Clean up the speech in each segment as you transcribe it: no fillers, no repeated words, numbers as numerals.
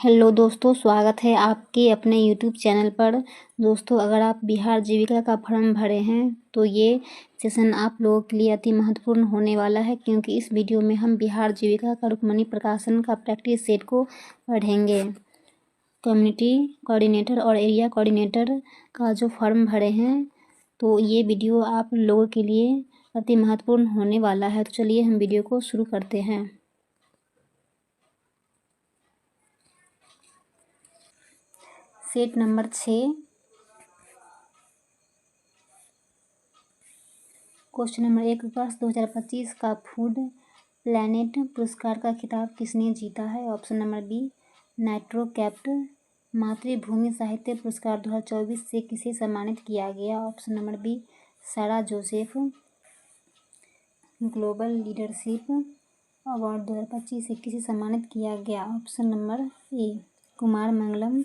Hello दोस्तों, स्वागत है आपके अपने यूट्यूब चैनल पर। दोस्तों, अगर आप बिहार जीविका का फॉर्म भरे हैं तो ये सेशन आप लोगों के लिए अति महत्वपूर्ण होने वाला है, क्योंकि इस वीडियो में हम बिहार जीविका का रुक्मणी प्रकाशन का प्रैक्टिस सेट को पढ़ेंगे। कम्युनिटी कोऑर्डिनेटर और एरिया कोऑर्डिनेटर का जो फॉर्म भरे हैं तो ये वीडियो आप लोगों के लिए अति महत्वपूर्ण होने वाला है। तो चलिए हम वीडियो को शुरू करते हैं। सेट नंबर 6, क्वेश्चन नंबर 1, वर्ष 2025 का फूड प्लैनेट पुरस्कार का खिताब किसने जीता है? ऑप्शन नंबर बी, नाइट्रो कैप्ट। मातृभूमि साहित्य पुरस्कार 2024 से किसे सम्मानित किया गया? Option number B, Sarah Joseph. Global leadership award 2025 से किसे सम्मानित किया गया? Option number A, Kumar Mangalam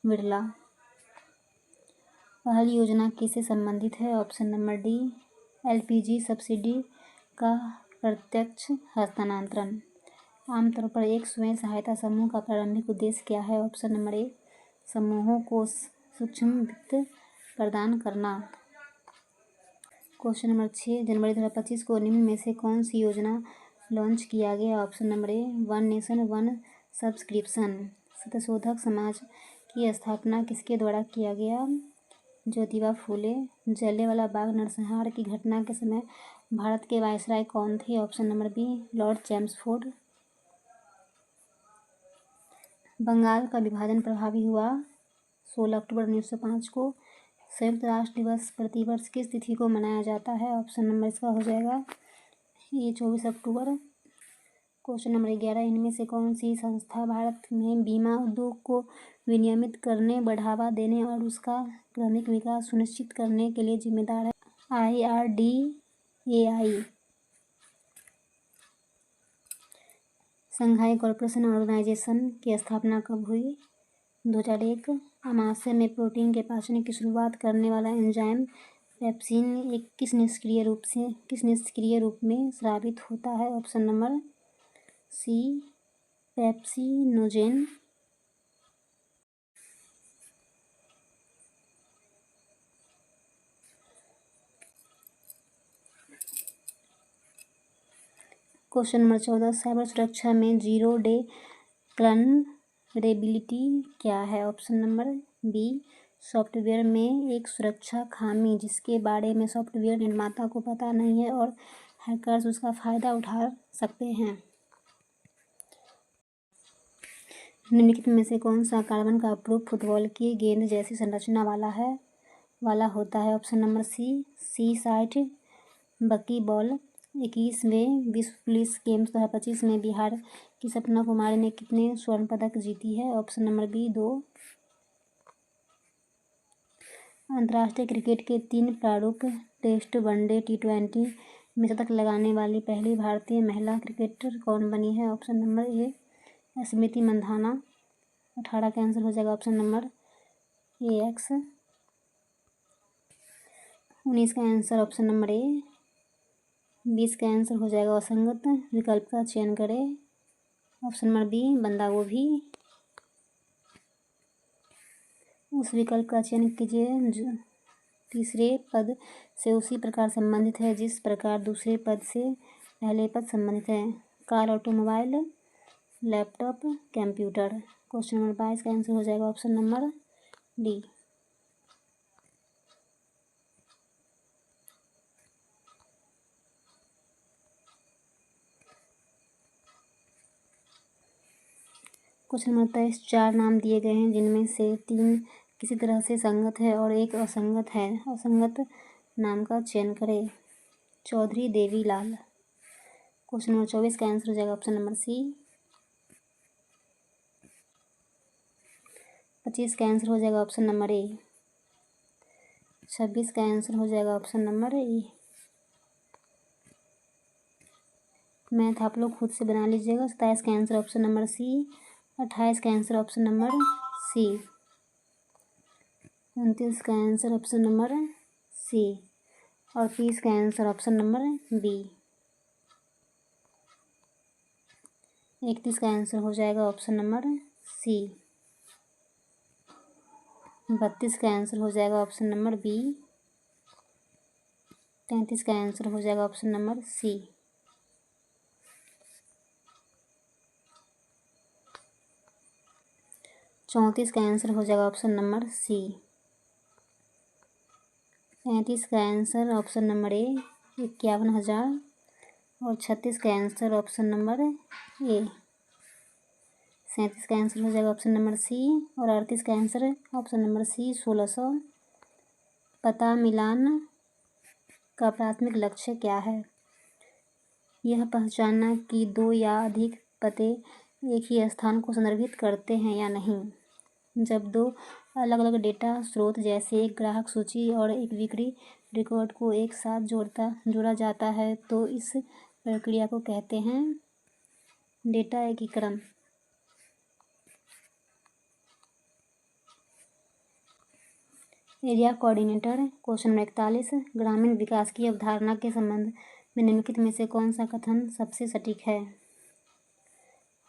Birla. Pahal योजना किससे संबंधित है? Option number D, LPG subsidy का प्रत्यक्ष हस्तांतरण। आमतौर पर एक स्वयं सहायता समूह का प्रारंभिक उद्देश्य क्या है? ऑप्शन नंबर ए, समूहों को सूक्ष्म वित्त प्रदान करना। क्वेश्चन नंबर 6, जनवरी 2025 को निम्न में से कौन सी योजना लॉन्च किया गया? ऑप्शन नंबर ए, one nation one subscription. Satyashodhak Samaj की स्थापना किसके द्वारा किया गया? ज्योतिबा फूले। जलियांवाला बाग नरसंहार की घटना के समय भारत के वायसराय कौन थे? Option number B, lord Chelmsford. Bengal का विभाजन प्रभावी हुआ 16 अक्टूबर 1905 को। संयुक्त राष्ट्र दिवस प्रतिवर्ष किस तिथि को मनाया जाता है? ऑप्शन नंबर इसका हो जाएगा ये 24 अक्टूबर। क्वेश्चन नंबर 11, इनमें से कौन सी संस्था भारत में बीमा उद्योग को विनियमित करने, बढ़ावा देने और उसका क्रमिक विकास सुनिश्चित करने के लिए जिम्मेदार है? IRDAI। शंघाई कोऑपरेशन ऑर्गेनाइजेशन की स्थापना कब हुई? 2001। आमाशय में प्रोटीन के पाचन की शुरुआत करने वाला एंजाइम पेप्सिन एक किस निष्क्रिय रूप में स्रावित होता है? Option number C, pepsinogen. Question number 14, cyber सुरक्षा में जीरो डे वल्नरेबिलिटी क्या है? ऑप्शन नंबर बी, सॉफ्टवेयर में एक सुरक्षा खामी जिसके बारे में सॉफ्टवेयर निर्माता को पता नहीं है और हैकर्स उसका फ़ायदा उठा सकते हैं। निम्नलिखित में से कौन सा कार्बन का प्रूफ फुटबॉल की गेंद जैसी संरचना वाला होता है? ऑप्शन नंबर सी साइट बकी बॉल। 21वें विश्व पुलिस गेम्स 2025 में बिहार की सपना कुमारी ने कितने स्वर्ण पदक जीती है? Option number B, 2। अंतर्राष्ट्रीय क्रिकेट के 3 प्रारूप टेस्ट, वनडे, T20 में शतक लगाने वाली पहली भारतीय महिला क्रिकेटर कौन बनी है? ऑप्शन नंबर ए, स्मृति मंधाना। 18 का आंसर हो जाएगा ऑप्शन नंबर ए, एक्स। 19 का आंसर ऑप्शन नंबर ए। 20 का आंसर हो जाएगा असंगत विकल्प का चयन करें। ऑप्शन नंबर बी, बंदा गोभी। उस विकल्प का चयन कीजिए जो तीसरे पद से उसी प्रकार संबंधित है जिस प्रकार दूसरे पद से पहले पद संबंधित है। Car, automobile, laptop, computer. Question number 22 का आंसर हो जाएगा option number D. Question number 23, 4 नाम दिए गए हैं जिनमें से 3 किसी तरह से संगत है और एक असंगत है। असंगत नाम का चयन करें। चौधरी देवीलाल। क्वेश्चन नंबर 24 का आंसर हो जाएगा ऑप्शन नंबर सी। 25 का आंसर हो जाएगा ऑप्शन नंबर ए। 26 का आंसर हो जाएगा ऑप्शन नंबर ए। मैथ आप लोग खुद से बना लीजिएगा। 27 का आंसर ऑप्शन नंबर सी। 28 का आंसर ऑप्शन नंबर सी। 29 का आंसर ऑप्शन नंबर सी और 30 का आंसर ऑप्शन नंबर बी। 31 का आंसर हो जाएगा ऑप्शन नंबर सी। 32 का आंसर हो जाएगा ऑप्शन नंबर बी। 33 का आंसर हो जाएगा ऑप्शन नंबर सी। 34 का आंसर हो जाएगा ऑप्शन नंबर सी। 35 का आंसर ऑप्शन नंबर ए 51,000 और 36 का आंसर ऑप्शन नंबर ए। 37 का आंसर हो जाएगा ऑप्शन नंबर सी और 38 का आंसर ऑप्शन नंबर सी 1600। पता मिलान का प्राथमिक लक्ष्य क्या है? यह पहचानना कि दो या अधिक पते एक ही स्थान को संदर्भित करते हैं या नहीं। जब दो अलग अलग डेटा स्रोत जैसे एक ग्राहक सूची और एक बिक्री रिकॉर्ड को एक साथ जोड़ा जाता है तो इस प्रक्रिया को कहते हैं डेटा एकीकरण। Area coordinator. क्वेश्चन नंबर 41, ग्रामीण विकास की अवधारणा के संबंध में निम्नलिखित में से कौन सा कथन सबसे सटीक है?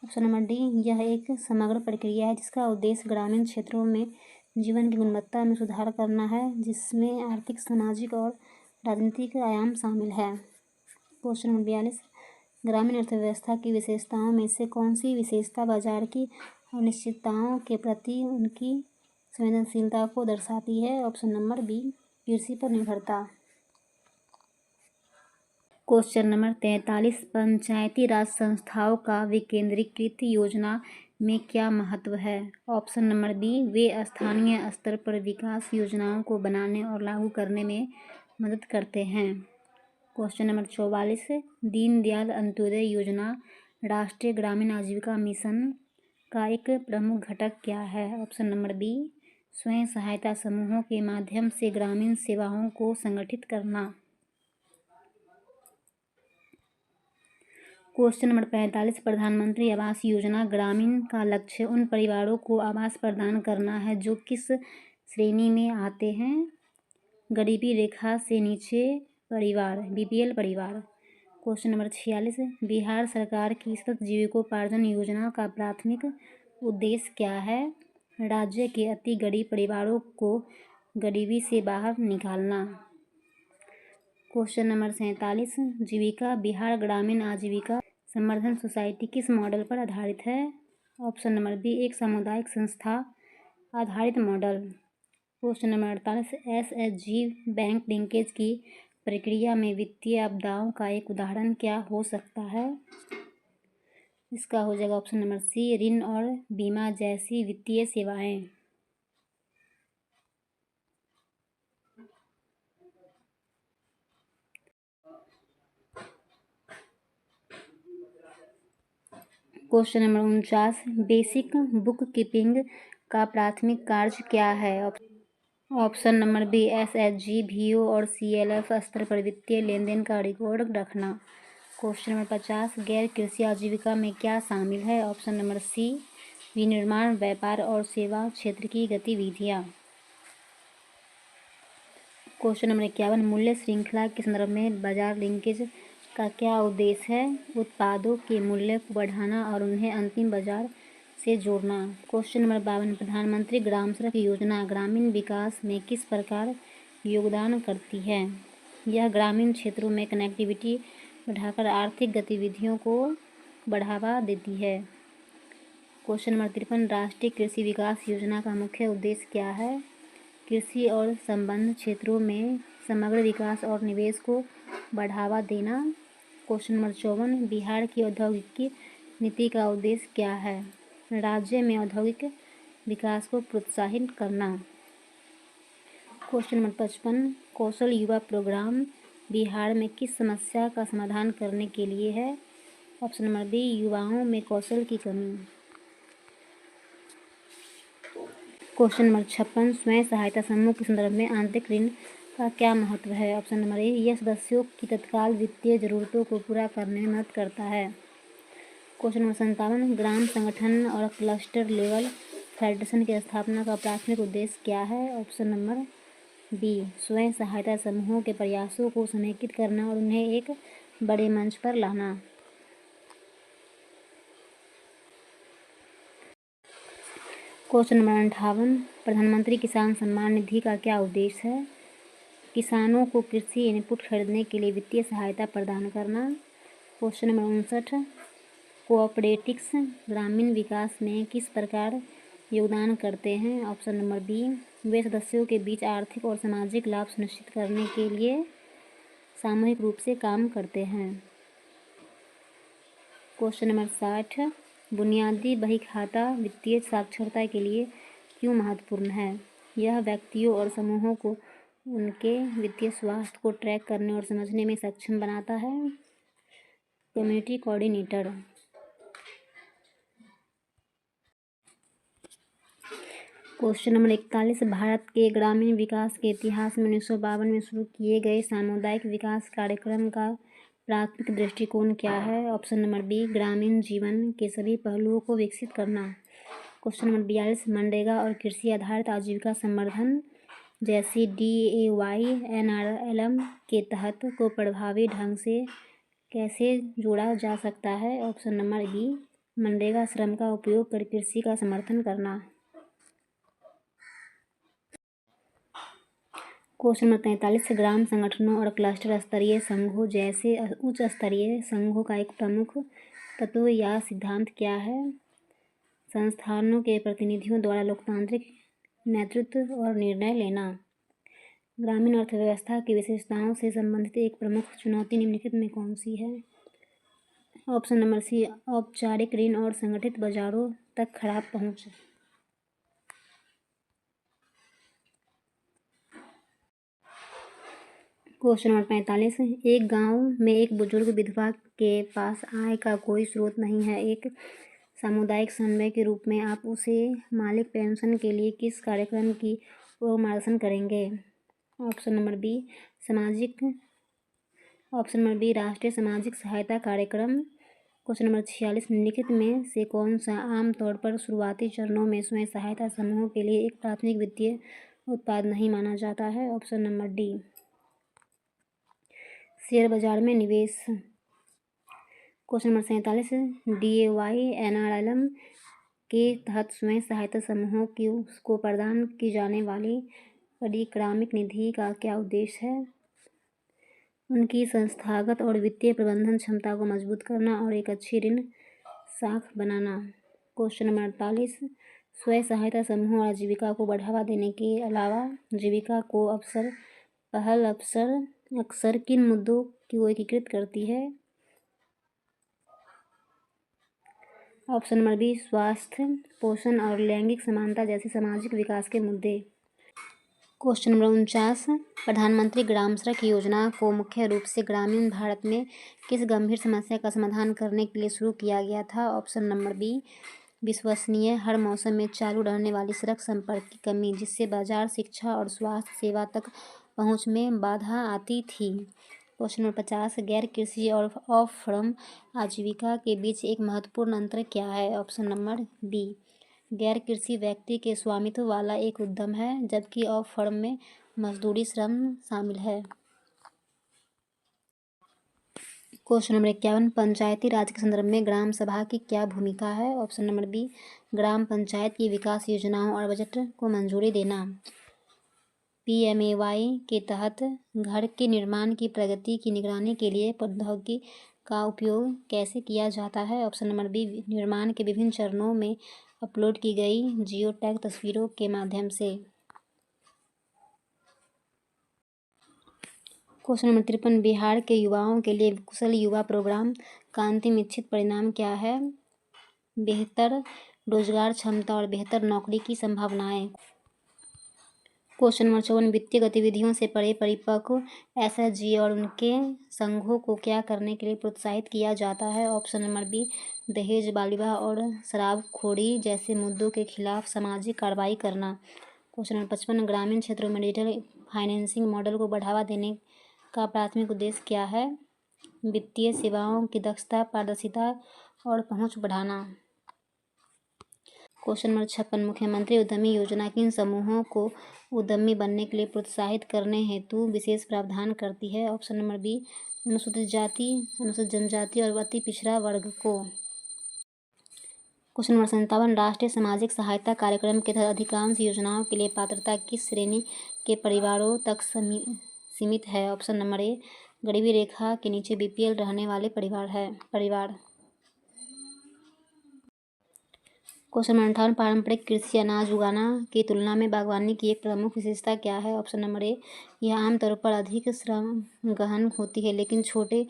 ऑप्शन नंबर डी, यह एक समग्र प्रक्रिया है जिसका उद्देश्य ग्रामीण क्षेत्रों में जीवन की गुणवत्ता में सुधार करना है, जिसमें आर्थिक, सामाजिक और राजनीतिक आयाम शामिल है। क्वेश्चन नंबर 42, ग्रामीण अर्थव्यवस्था की विशेषताओं में से कौन सी विशेषता बाजार की अनिश्चितताओं के प्रति उनकी संवेदनशीलता को दर्शाती है? ऑप्शन नंबर बी, कृषि पर निर्भरता। क्वेश्चन नंबर 43, पंचायती राज संस्थाओं का विकेंद्रीकृत योजना में क्या महत्व है? ऑप्शन नंबर बी, वे स्थानीय स्तर पर विकास योजनाओं को बनाने और लागू करने में मदद करते हैं। क्वेश्चन नंबर 44, दीनदयाल अंत्योदय योजना राष्ट्रीय ग्रामीण आजीविका मिशन का एक प्रमुख घटक क्या है? ऑप्शन नंबर बी, स्वयं सहायता समूहों के माध्यम से ग्रामीण सेवाओं को संगठित करना। क्वेश्चन नंबर 45, प्रधानमंत्री आवास योजना ग्रामीण का लक्ष्य उन परिवारों को आवास प्रदान करना है जो किस श्रेणी में आते हैं? गरीबी रेखा से नीचे परिवार, बीपीएल परिवार। क्वेश्चन नंबर 46, बिहार सरकार की सतत जीविकोपार्जन योजना का प्राथमिक उद्देश्य क्या है? राज्य के अति गरीब परिवारों को गरीबी से बाहर निकालना। क्वेश्चन नंबर 47, जीविका बिहार ग्रामीण आजीविका संवर्धन सोसाइटी किस मॉडल पर आधारित है? ऑप्शन नंबर बी, एक सामुदायिक संस्था आधारित model. Question number 48, SHG bank linkage की प्रक्रिया में वित्तीय आपदाओं का एक उदाहरण क्या हो सकता है? इसका हो जाएगा ऑप्शन नंबर सी, ऋण और बीमा जैसी वित्तीय सेवाएं। Question number 49, basic bookkeeping का प्राथमिक कार्य क्या है? Option number B, SHG, VO और सीएलएफ स्तर पर वित्तीय लेनदेन का रिकॉर्ड रखना। क्वेश्चन नंबर 50, गैर कृषि आजीविका में क्या शामिल है? ऑप्शन नंबर सी, विनिर्माण, व्यापार और सेवा क्षेत्र की गतिविधियाँ। क्वेश्चन नंबर 51, मूल्य श्रृंखला के संदर्भ में बाजार लिंकेज का क्या उद्देश्य है? उत्पादों के मूल्य को बढ़ाना और उन्हें अंतिम बाजार से जोड़ना। क्वेश्चन नंबर 52, प्रधानमंत्री ग्राम सड़क योजना ग्रामीण विकास में किस प्रकार योगदान करती है? यह ग्रामीण क्षेत्रों में कनेक्टिविटी बढ़ाकर आर्थिक गतिविधियों को बढ़ावा देती है। क्वेश्चन नंबर 53, राष्ट्रीय कृषि विकास योजना का मुख्य उद्देश्य क्या है? कृषि और संबद्ध क्षेत्रों में समग्र विकास और निवेश को बढ़ावा देना। क्वेश्चन नंबर 54, बिहार की औद्योगिक नीति का उद्देश्य क्या है? राज्य में औद्योगिक विकास को प्रोत्साहित करना। क्वेश्चन नंबर 55, कौशल युवा प्रोग्राम बिहार में किस समस्या का समाधान करने के लिए है? ऑप्शन नंबर बी, युवाओं में कौशल की कमी। क्वेश्चन नंबर 56, स्वयं सहायता समूह के संदर्भ में आंतरिक ऋण का क्या महत्व है? ऑप्शन नंबर ए, यह सदस्यों की तत्काल वित्तीय जरूरतों को पूरा करने में मदद करता है। क्वेश्चन नंबर 57, ग्राम संगठन और क्लस्टर लेवल फेडरेशन की स्थापना का प्राथमिक उद्देश्य क्या है? ऑप्शन नंबर बी, स्वयं सहायता समूहों के प्रयासों को समेकित करना और उन्हें एक बड़े मंच पर लाना। क्वेश्चन नंबर 58, प्रधानमंत्री किसान सम्मान निधि का क्या उद्देश्य है? किसानों को कृषि इनपुट खरीदने के लिए वित्तीय सहायता प्रदान करना। क्वेश्चन नंबर 59, कोऑपरेटिव्स ग्रामीण विकास में किस प्रकार योगदान करते हैं? ऑप्शन नंबर बी, वे सदस्यों के बीच आर्थिक और सामाजिक लाभ सुनिश्चित करने के लिए सामूहिक रूप से काम करते हैं। क्वेश्चन नंबर 60, बुनियादी बहीखाता वित्तीय साक्षरता के लिए क्यों महत्वपूर्ण है? यह व्यक्तियों और समूहों को उनके वित्तीय स्वास्थ्य को ट्रैक करने और समझने में सक्षम बनाता है। Community coordinator. Question number 41, Bharat के ग्रामीण विकास के इतिहास में 1952 में शुरू किए गए सामुदायिक विकास कार्यक्रम का प्राथमिक दृष्टिकोण क्या है? ऑप्शन नंबर बी, ग्रामीण जीवन के सभी पहलुओं को विकसित करना। क्वेश्चन नंबर 42, मनरेगा और कृषि आधारित आजीविका संवर्धन जैसी DAY/NRLM के तहत को प्रभावी ढंग से कैसे जोड़ा जा सकता है? ऑप्शन नंबर बी, मनरेगा श्रम का उपयोग कर कृषि का समर्थन करना। क्वेश्चन नंबर 43, ग्राम संगठनों और क्लस्टर स्तरीय संघों जैसे उच्च स्तरीय संघों का एक प्रमुख तत्व या सिद्धांत क्या है? संस्थानों के प्रतिनिधियों द्वारा लोकतांत्रिक नेतृत्व और निर्णय लेना। ग्रामीण अर्थव्यवस्था की विशेषताओं से संबंधित एक प्रमुख चुनौती निम्नलिखित में कौन सी है? ऑप्शन नंबर सी, औपचारिक ऋण और संगठित बाजारों तक खराब पहुंच। क्वेश्चन नंबर 45, एक गांव में एक बुजुर्ग विधवा के पास आय का कोई स्रोत नहीं है। एक सामुदायिक समन्वय के रूप में आप उसे मासिक पेंशन के लिए किस कार्यक्रम की ओर मार्गदर्शन करेंगे? ऑप्शन नंबर बी, राष्ट्रीय सामाजिक सहायता कार्यक्रम। क्वेश्चन नंबर 46, निम्नलिखित में से कौन सा आमतौर पर शुरुआती चरणों में स्वयं सहायता समूहों के लिए एक प्राथमिक वित्तीय उत्पाद नहीं माना जाता है? ऑप्शन नंबर डी, शेयर बाजार में निवेश। क्वेश्चन नंबर 47, DAY/NRLM के तहत स्वयं सहायता समूहों को प्रदान की जाने वाली पारिश्रमिक निधि का क्या उद्देश्य है? उनकी संस्थागत और वित्तीय प्रबंधन क्षमता को मजबूत करना और एक अच्छी ऋण साख बनाना। क्वेश्चन नंबर 48, स्वयं सहायता समूहों और आजीविका को बढ़ावा देने के अलावा जीविका को पहल अक्सर किन मुद्दों को एकीकृत करती है? ऑप्शन नंबर बी, स्वास्थ्य, पोषण और लैंगिक समानता जैसे सामाजिक विकास के मुद्दे। क्वेश्चन नंबर 49, प्रधानमंत्री ग्राम सड़क योजना को मुख्य रूप से ग्रामीण भारत में किस गंभीर समस्या का समाधान करने के लिए शुरू किया गया था? ऑप्शन नंबर बी, विश्वसनीय, हर मौसम में चालू रहने वाली सड़क संपर्क की कमी जिससे बाजार, शिक्षा और स्वास्थ्य सेवा तक पहुंच में बाधा आती थी। क्वेश्चन नंबर 50, गैर कृषि और ऑफ फार्म आजीविका के बीच एक महत्वपूर्ण अंतर क्या है? ऑप्शन नंबर बी, गैर कृषि व्यक्ति के स्वामित्व वाला एक उद्यम है जबकि ऑफ फार्म में मजदूरी श्रम शामिल है। क्वेश्चन नंबर 51, पंचायती राज के संदर्भ में ग्राम सभा की क्या भूमिका है? ऑप्शन नंबर बी, ग्राम पंचायत की विकास योजनाओं और बजट को मंजूरी देना। PMAY के तहत घर के निर्माण की प्रगति की निगरानी के लिए प्रौद्योगिकी का उपयोग कैसे किया जाता है? ऑप्शन नंबर बी, निर्माण के विभिन्न चरणों में अपलोड की गई जियो टैग तस्वीरों के माध्यम से। क्वेश्चन नंबर 53, बिहार के युवाओं के लिए कुशल युवा प्रोग्राम का अंतिम इच्छित परिणाम क्या है? बेहतर रोजगार क्षमता और बेहतर नौकरी की संभावनाएं। क्वेश्चन नंबर 54, वित्तीय गतिविधियों से परे परिपक्व SHG और उनके संघों को क्या करने के लिए प्रोत्साहित किया जाता है? ऑप्शन नंबर बी, दहेज, बाल विवाह और शराबखोरी जैसे मुद्दों के खिलाफ सामाजिक कार्रवाई करना। क्वेश्चन नंबर 55, ग्रामीण क्षेत्रों में डिजिटल फाइनेंसिंग मॉडल को बढ़ावा देने का प्राथमिक उद्देश्य क्या है? वित्तीय सेवाओं की दक्षता, पारदर्शिता और पहुंच बढ़ाना। क्वेश्चन नंबर 56, मुख्यमंत्री उद्यमी योजना किन समूहों को उद्यमी बनने के लिए प्रोत्साहित करने हेतु विशेष प्रावधान करती है? ऑप्शन नंबर बी, अनुसूचित जाति, अनुसूचित जनजाति और अति पिछड़ा वर्ग को। क्वेश्चन नंबर 57, राष्ट्रीय सामाजिक सहायता कार्यक्रम के तहत अधिकांश योजनाओं के लिए पात्रता किस श्रेणी के परिवारों तक सीमित है? ऑप्शन नंबर ए, गरीबी रेखा के नीचे BPL रहने वाले परिवार। क्वेश्चन नंबर 58, पारंपरिक कृषि अनाज उगाना की तुलना में बागवानी की एक प्रमुख विशेषता क्या है? ऑप्शन नंबर ए, यह आमतौर पर अधिक श्रम गहन होती है लेकिन छोटे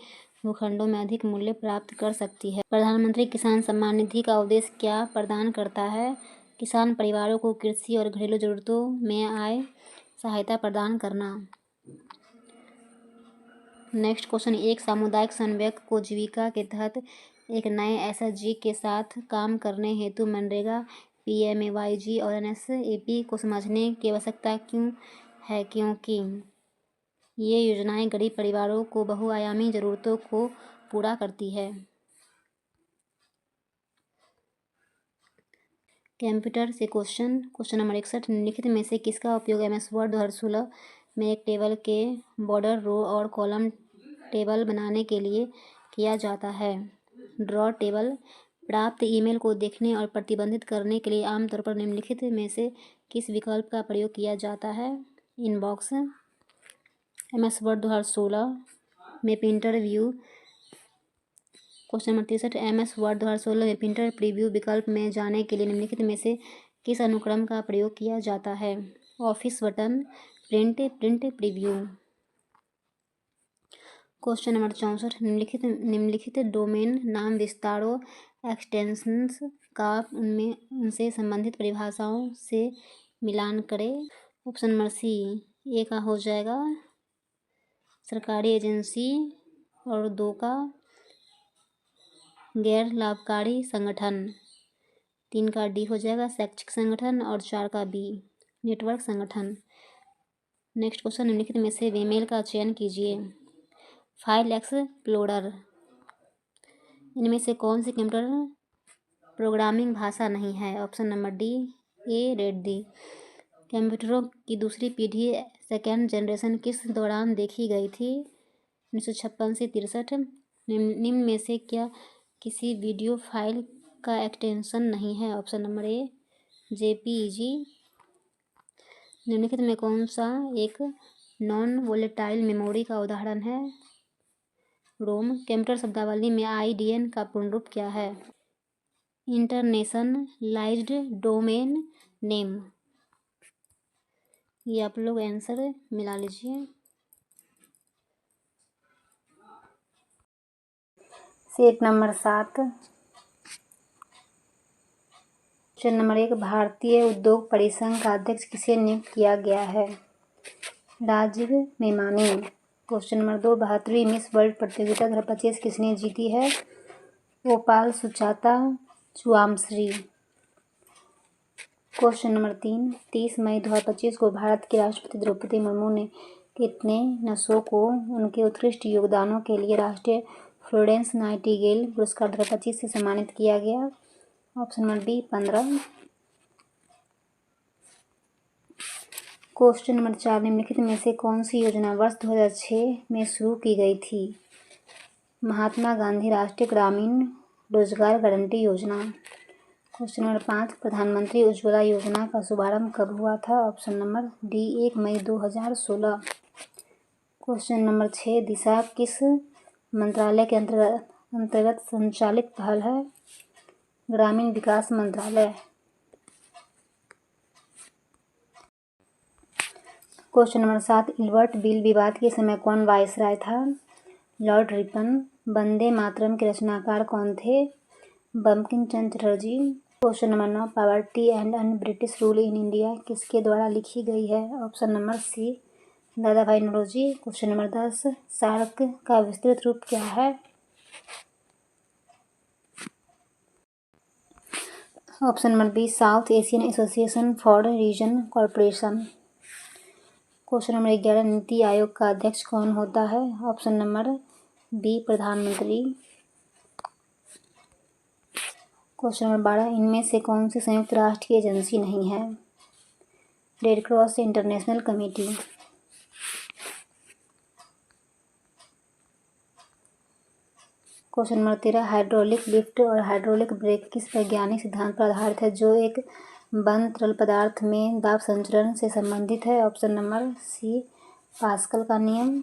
भूखंडों में अधिक मूल्य प्राप्त कर सकती है। प्रधानमंत्री किसान सम्मान निधि का उद्देश्य क्या प्रदान करता है? किसान परिवारों को कृषि और घरेलू जरूरतों में आय सहायता प्रदान करना। नेक्स्ट क्वेश्चन, एक सामुदायिक समन्वयक को जीविका के तहत एक नए SHG के साथ काम करने हेतु मनरेगा, PMAYG और NSAP को समझने की आवश्यकता क्यों है? क्योंकि ये योजनाएं गरीब परिवारों को बहुआयामी जरूरतों को पूरा करती है। कंप्यूटर से क्वेश्चन नंबर 61, निम्नलिखित में से किसका उपयोग MS वर्ड 2016 में एक टेबल के बॉर्डर, रो और कॉलम टेबल बनाने के लिए किया जाता है? Draw table. प्राप्त ईमेल को देखने और प्रतिबंधित करने के लिए आमतौर पर निम्नलिखित में से किस विकल्प का प्रयोग किया जाता है? इनबॉक्स। MS वर्ड 2016 में printer view. Question number 63, MS word 2016 में प्रिंटर प्रीव्यू विकल्प में जाने के लिए निम्नलिखित में से किस अनुक्रम का प्रयोग किया जाता है? Office button, print preview. Question number 64, निम्नलिखित डोमेन नाम विस्तारों एक्सटेंशंस का उनसे संबंधित परिभाषाओं से मिलान करें। ऑप्शन नंबर सी, ए का हो जाएगा सरकारी एजेंसी, और 2 का गैर लाभकारी संगठन, 3 का डी हो जाएगा शैक्षिक संगठन, और 4 का बी नेटवर्क संगठन। नेक्स्ट क्वेश्चन, निम्नलिखित में से ईमेल का चयन कीजिए। फाइल एक्सप्लोरर, इनमें से कौन सी कंप्यूटर प्रोग्रामिंग भाषा नहीं है? ऑप्शन नंबर डी, ए रेड दी। कंप्यूटरों की दूसरी पीढ़ी सेकेंड जनरेशन किस दौरान देखी गई थी? 1956 से 63। निम्न में से क्या किसी वीडियो फाइल का एक्सटेंशन नहीं है? ऑप्शन नंबर ए, JPEG। निम्नलिखित में कौन सा एक नॉन वोलेटाइल मेमोरी का उदाहरण है? रोम। कंप्यूटर शब्दावली में IDN का पूर्ण रूप क्या है? Internationalised domain name. ये आप लोग आंसर मिला लीजिए। सेट नंबर 7, क्वेश्चन नंबर 1, भारतीय उद्योग परिसंघ का अध्यक्ष किसे नियुक्त किया गया है? राजीव मेमानी। क्वेश्चन नंबर 2, 72वीं मिस वर्ल्ड प्रतियोगिता 2025 किसने जीती है? ओपाल सुचाता चुआमश्री। क्वेश्चन नंबर 3, 30 मई 2025 को भारत की राष्ट्रपति द्रौपदी मुर्मू ने कितने नर्सों को उनके उत्कृष्ट योगदानों के लिए राष्ट्रीय फ्लोरेंस नाइटिंगेल पुरस्कार 2025 से सम्मानित किया गया? Option number B, 15। Question number 4, निम्नलिखित में से कौन सी योजना वर्ष 2006 में शुरू की गई थी? महात्मा गांधी राष्ट्रीय ग्रामीण रोजगार गारंटी योजना। क्वेश्चन नंबर 5, प्रधानमंत्री उज्ज्वला योजना का शुभारंभ कब हुआ था? ऑप्शन नंबर डी, 1 मई 2016। क्वेश्चन नंबर 6, दिशा किस मंत्रालय के अंतर्गत संचालित पहल है? ग्रामीण विकास मंत्रालय। क्वेश्चन नंबर 7, इल्बर्ट बिल विवाद के समय कौन वायसराय था? Lord Ripon. वंदे मातरम के रचनाकार कौन थे? Bankim Chandra Chatterjee. Question number 9, poverty and un British rule in India किसके द्वारा लिखी गई है? ऑप्शन नंबर सी, दादा भाई नौरोजी। क्वेश्चन नंबर 10, सार्क का विस्तृत रूप क्या है? Option number B, south Asian association for region corporation. Question number 11, NITI Aayog का अध्यक्ष कौन होता है? ऑप्शन नंबर बी, प्रधानमंत्री। क्वेश्चन नंबर 12, इनमें से कौन सी संयुक्त राष्ट्र की एजेंसी नहीं है? Red cross international committee. Question number 13, hydraulic lift और हाइड्रोलिक ब्रेक किस वैज्ञानिक सिद्धांत पर आधारित है जो एक बंद तरल पदार्थ में दाब संचरण से संबंधित है? ऑप्शन नंबर सी, पास्कल का नियम।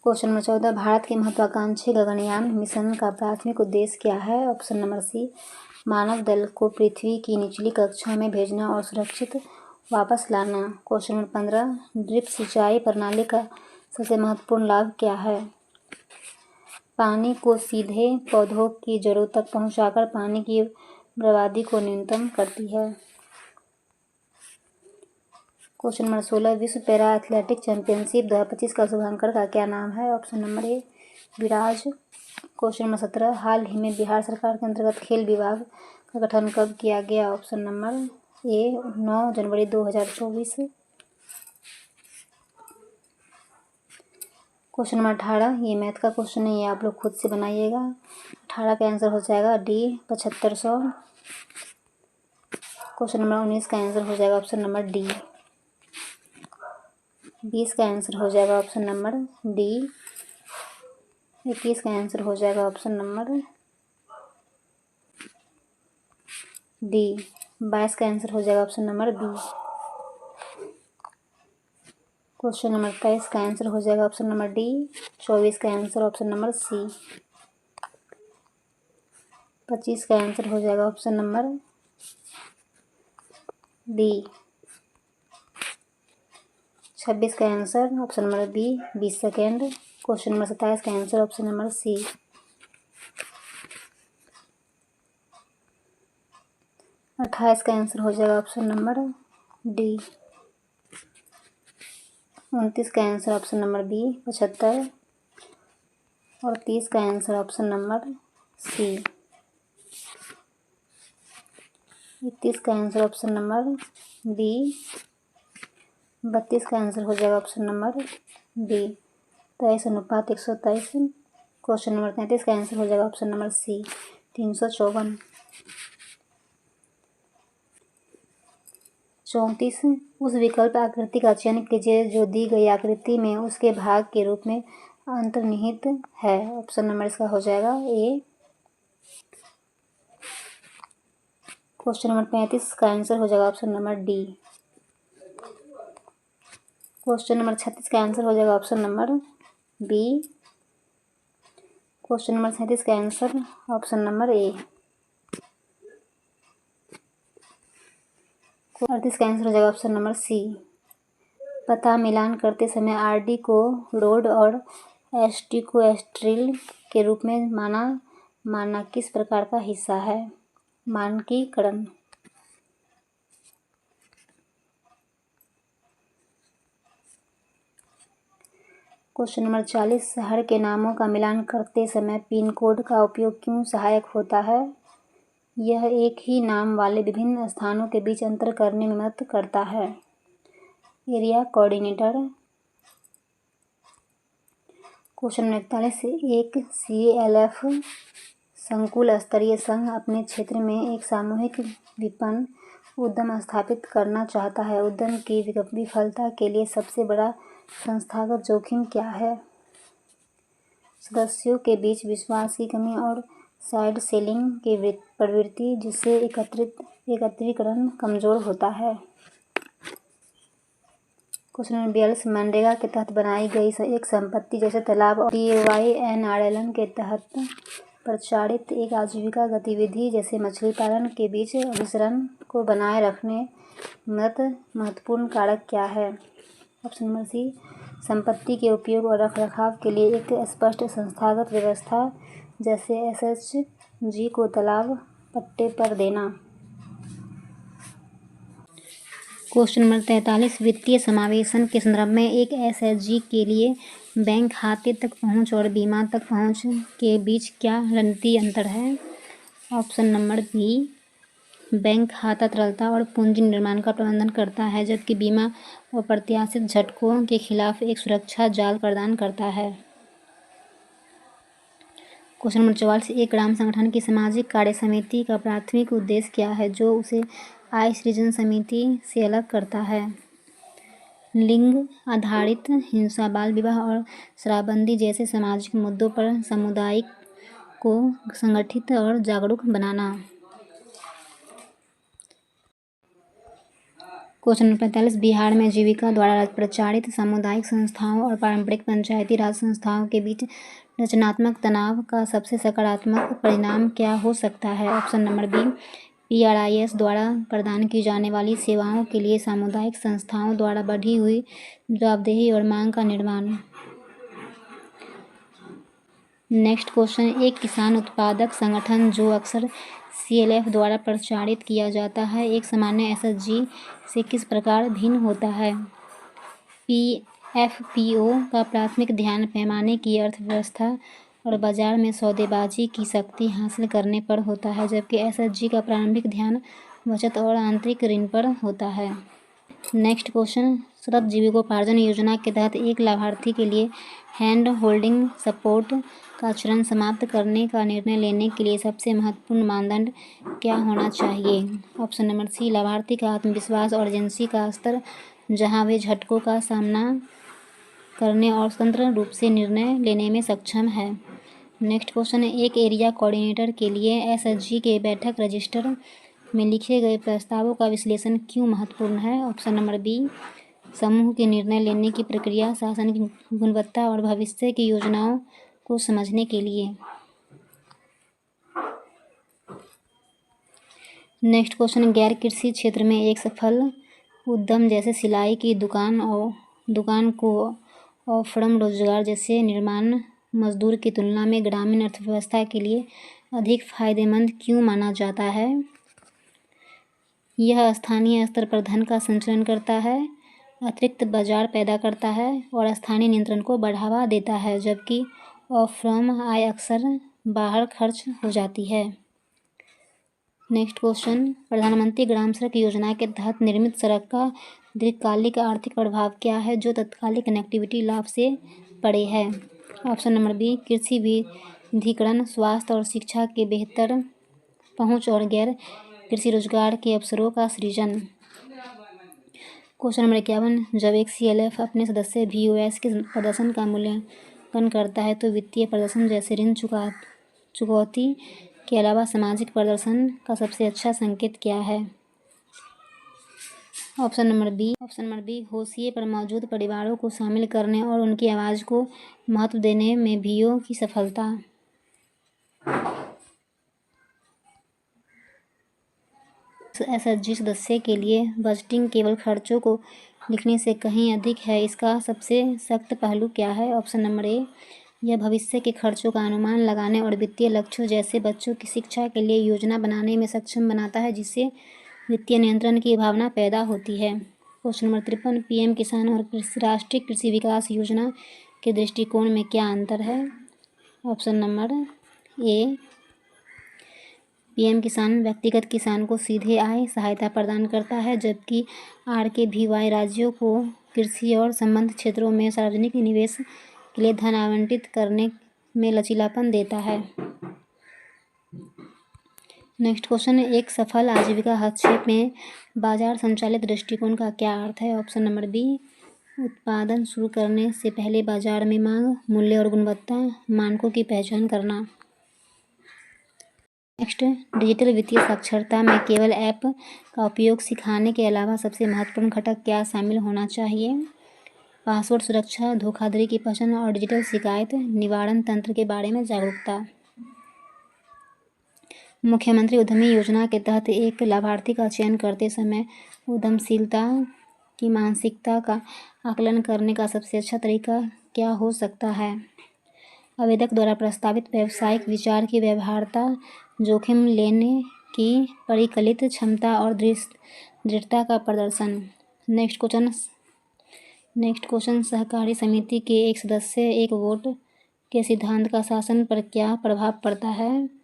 क्वेश्चन नंबर 14, भारत के महत्वाकांक्षी गगनयान मिशन का प्राथमिक उद्देश्य क्या है? ऑप्शन नंबर सी, मानव दल को पृथ्वी की निचली कक्षा में भेजना और सुरक्षित वापस लाना। क्वेश्चन नंबर 15, ड्रिप सिंचाई प्रणाली का सबसे महत्वपूर्ण लाभ क्या है? पानी को सीधे पौधों की जड़ों तक पहुंचाकर पानी की बर्बादी को न्यूनतम करती है। क्वेश्चन नंबर 16, विश्व पैरा एथलेटिक चैंपियनशिप 2025 का शुभांकर का क्या नाम है? ऑप्शन नंबर ए, विराज। क्वेश्चन नंबर 17, हाल ही में बिहार सरकार के अंतर्गत खेल विभाग का गठन कब किया गया? ऑप्शन नंबर ए, 9 जनवरी 2024। क्वेश्चन नंबर 18, ये मैथ का क्वेश्चन है, ये आप लोग खुद से बनाइएगा। 18 का आंसर हो जाएगा डी, 7500। क्वेश्चन नंबर 19 का आंसर हो जाएगा ऑप्शन नंबर डी। 20 का आंसर हो जाएगा ऑप्शन नंबर डी। 21 का आंसर हो जाएगा ऑप्शन नंबर डी। 22 का आंसर हो जाएगा option number B. Question number 23 का आंसर हो जाएगा ऑप्शन नंबर डी। 24 का आंसर ऑप्शन नंबर सी। 25 का आंसर हो जाएगा ऑप्शन नंबर बी। 26 का answer option number B, 20 second. Question number 27 का आंसर ऑप्शन नंबर सी। 28 का आंसर हो जाएगा ऑप्शन नंबर डी। 29 का आंसर ऑप्शन नंबर बी, 75। और 30 का आंसर ऑप्शन नंबर सी। 31 का आंसर ऑप्शन नंबर बी। 32 का आंसर हो जाएगा option number B, 23:123। Question number 33 का आंसर हो जाएगा ऑप्शन नंबर सी, 354। 34, उस विकल्प आकृति का चयन कीजिए जो दी गई आकृति में उसके भाग के रूप में अंतर्निहित है। ऑप्शन नंबर इसका हो जाएगा ए। क्वेश्चन नंबर 35 का आंसर हो जाएगा option number D. Question number 36 का आंसर हो जाएगा option number B. Question number 37 का आंसर ऑप्शन नंबर ए। 38 का आंसर हो जाएगा ऑप्शन नंबर सी। पता मिलान करते समय आरडी को रोड और एसटी को एस्ट्रिल के रूप में माना किस प्रकार का हिस्सा है? मानकीकरण। क्वेश्चन नंबर 40, शहर के नामों का मिलान करते समय पिन कोड का उपयोग क्यों सहायक होता है? यह एक ही नाम वाले विभिन्न स्थानों के बीच अंतर करने में मदद करता है। Area coordinator. क्वेश्चन नंबर 41, एक CLF संकुल स्तरीय संघ अपने क्षेत्र में एक सामूहिक विपणन उद्यम स्थापित करना चाहता है। उद्यम की विफलता के लिए सबसे बड़ा संस्थागत जोखिम क्या है? सदस्यों के बीच विश्वास की कमी और साइड सेलिंग की प्रवृत्ति जिससे एकत्रीकरण कमजोर होता है। क्वेश्चन नंबर 42, मनरेगा के तहत बनाई गई एक संपत्ति जैसे तालाब और DYNRLN के तहत प्रचारित एक आजीविका गतिविधि जैसे मछली पालन के बीच अभिसरण को बनाए रखने में महत्वपूर्ण कारक क्या है? ऑप्शन नंबर सी, संपत्ति के उपयोग और रखरखाव के लिए एक स्पष्ट संस्थागत व्यवस्था जैसे SHG को तालाब पट्टे पर देना। क्वेश्चन नंबर 43, वित्तीय समावेशन के संदर्भ में एक SHG के लिए बैंक खाते तक पहुंच और बीमा तक पहुंच के बीच क्या रणनीतिक अंतर है? ऑप्शन नंबर बी, बैंक खाता तरलता और पूंजी निर्माण का प्रबंधन करता है जबकि बीमा अप्रत्याशित झटकों के खिलाफ एक सुरक्षा जाल प्रदान करता है। क्वेश्चन नंबर 44, एक ग्राम संगठन की सामाजिक कार्य समिति का प्राथमिक उद्देश्य क्या है जो उसे आय सृजन समिति से अलग करता है? लिंग आधारित हिंसा, बाल विवाह और शराबबंदी जैसे सामाजिक मुद्दों पर समुदाय को संगठित और जागरूक बनाना। क्वेश्चन नंबर 45, बिहार में जीविका द्वारा प्रचारित सामुदायिक संस्थाओं और पारंपरिक पंचायती राज संस्थाओं के बीच रचनात्मक तनाव का सबसे सकारात्मक परिणाम क्या हो सकता है? ऑप्शन नंबर बी, PRIS द्वारा प्रदान की जाने वाली सेवाओं के लिए सामुदायिक संस्थाओं द्वारा बढ़ी हुई जवाबदेही और मांग का निर्माण। नेक्स्ट क्वेश्चन, एक किसान उत्पादक संगठन जो अक्सर CLF द्वारा प्रचारित किया जाता है, एक सामान्य SHG से किस प्रकार भिन्न होता है? PFPO का प्राथमिक ध्यान पैमाने की अर्थव्यवस्था और बाजार में सौदेबाजी की शक्ति हासिल करने पर होता है, जबकि SHG का प्रारंभिक ध्यान बचत और आंतरिक ऋण पर होता है। नेक्स्ट क्वेश्चन, सतत जीविकोपार्जन योजना के तहत एक लाभार्थी के लिए हैंड होल्डिंग सपोर्ट का चरण समाप्त करने का निर्णय लेने के लिए सबसे महत्वपूर्ण मानदंड क्या होना चाहिए? ऑप्शन नंबर सी, लाभार्थी का आत्मविश्वास और एजेंसी का स्तर, जहां वे झटकों का सामना करने और स्वतंत्र रूप से निर्णय लेने में सक्षम है। नेक्स्ट क्वेश्चन, एक एरिया कोऑर्डिनेटर के लिए SHG के बैठक रजिस्टर में लिखे गए प्रस्तावों का विश्लेषण क्यों महत्वपूर्ण है? ऑप्शन नंबर बी, समूह के निर्णय लेने की प्रक्रिया, शासन की गुणवत्ता और भविष्य की योजनाओं को समझने के लिए। नेक्स्ट क्वेश्चन, गैर कृषि क्षेत्र में एक सफल उद्यम जैसे सिलाई की दुकान को ऑफर्म रोजगार जैसे निर्माण मजदूर की तुलना में ग्रामीण अर्थव्यवस्था के लिए अधिक फायदेमंद क्यों माना जाता है? यह स्थानीय स्तर पर धन का संचलन करता है, अतिरिक्त बाजार पैदा करता है और स्थानीय नियंत्रण को बढ़ावा देता है, जबकि ऑफ-फार्म आय अक्सर बाहर खर्च हो जाती है। नेक्स्ट क्वेश्चन, प्रधानमंत्री ग्राम सड़क योजना के तहत निर्मित सड़क का दीर्घकालिक आर्थिक प्रभाव क्या है, जो तत्कालिक कनेक्टिविटी लाभ से परे है? ऑप्शन नंबर बी, कृषि विविधीकरण, स्वास्थ्य और शिक्षा के बेहतर पहुंच और गैर कृषि रोजगार के अवसरों का सृजन। क्वेश्चन नंबर 51, जब एक CLF अपने सदस्य VOS के प्रदर्शन का मूल्यांकन करता है तो वित्तीय प्रदर्शन जैसे ऋण चुकौती के अलावा सामाजिक प्रदर्शन का सबसे अच्छा संकेत क्या है? ऑप्शन नंबर बी, होशिये पर मौजूद परिवारों को शामिल करने और उनकी आवाज़ को महत्व देने में VO की सफलता। SHG सदस्य के लिए बजटिंग केवल खर्चों को लिखने से कहीं अधिक है, इसका सबसे सख्त पहलू क्या है? ऑप्शन नंबर ए, यह भविष्य के खर्चों का अनुमान लगाने और वित्तीय लक्ष्यों जैसे बच्चों की शिक्षा के लिए योजना बनाने में सक्षम बनाता है, जिससे वित्तीय नियंत्रण की भावना पैदा होती है। क्वेश्चन नंबर 53, PM किसान और राष्ट्रीय कृषि विकास योजना के दृष्टिकोण में क्या अंतर है? ऑप्शन नंबर ए, PM किसान व्यक्तिगत किसान को सीधे आय सहायता प्रदान करता है, जबकि RKVY राज्यों को कृषि और संबद्ध क्षेत्रों में सार्वजनिक निवेश के लिए धन आवंटित करने में लचीलापन देता है। नेक्स्ट क्वेश्चन, एक सफल आजीविका हस्तक्षेप में बाजार संचालित दृष्टिकोण का क्या अर्थ है? ऑप्शन नंबर बी, उत्पादन शुरू करने से पहले बाजार में मांग, मूल्य और गुणवत्ता मानकों की पहचान करना। नेक्स्ट, डिजिटल वित्तीय साक्षरता में केवल ऐप का उपयोग सिखाने के अलावा सबसे महत्वपूर्ण घटक क्या शामिल होना चाहिए? पासवर्ड सुरक्षा, धोखाधड़ी की पहचान और डिजिटल शिकायत निवारण तंत्र के बारे में जागरूकता। मुख्यमंत्री उद्यमी योजना के तहत एक लाभार्थी का चयन करते समय उद्यमशीलता की मानसिकता का आकलन करने का सबसे अच्छा तरीका क्या हो सकता है? आवेदक द्वारा प्रस्तावित व्यावसायिक विचार की व्यवहार्यता, जोखिम लेने की परिकलित क्षमता और दृढ़ता का प्रदर्शन। नेक्स्ट क्वेश्चन, सहकारी समिति के एक सदस्य एक वोट के सिद्धांत का शासन पर क्या प्रभाव पड़ता है?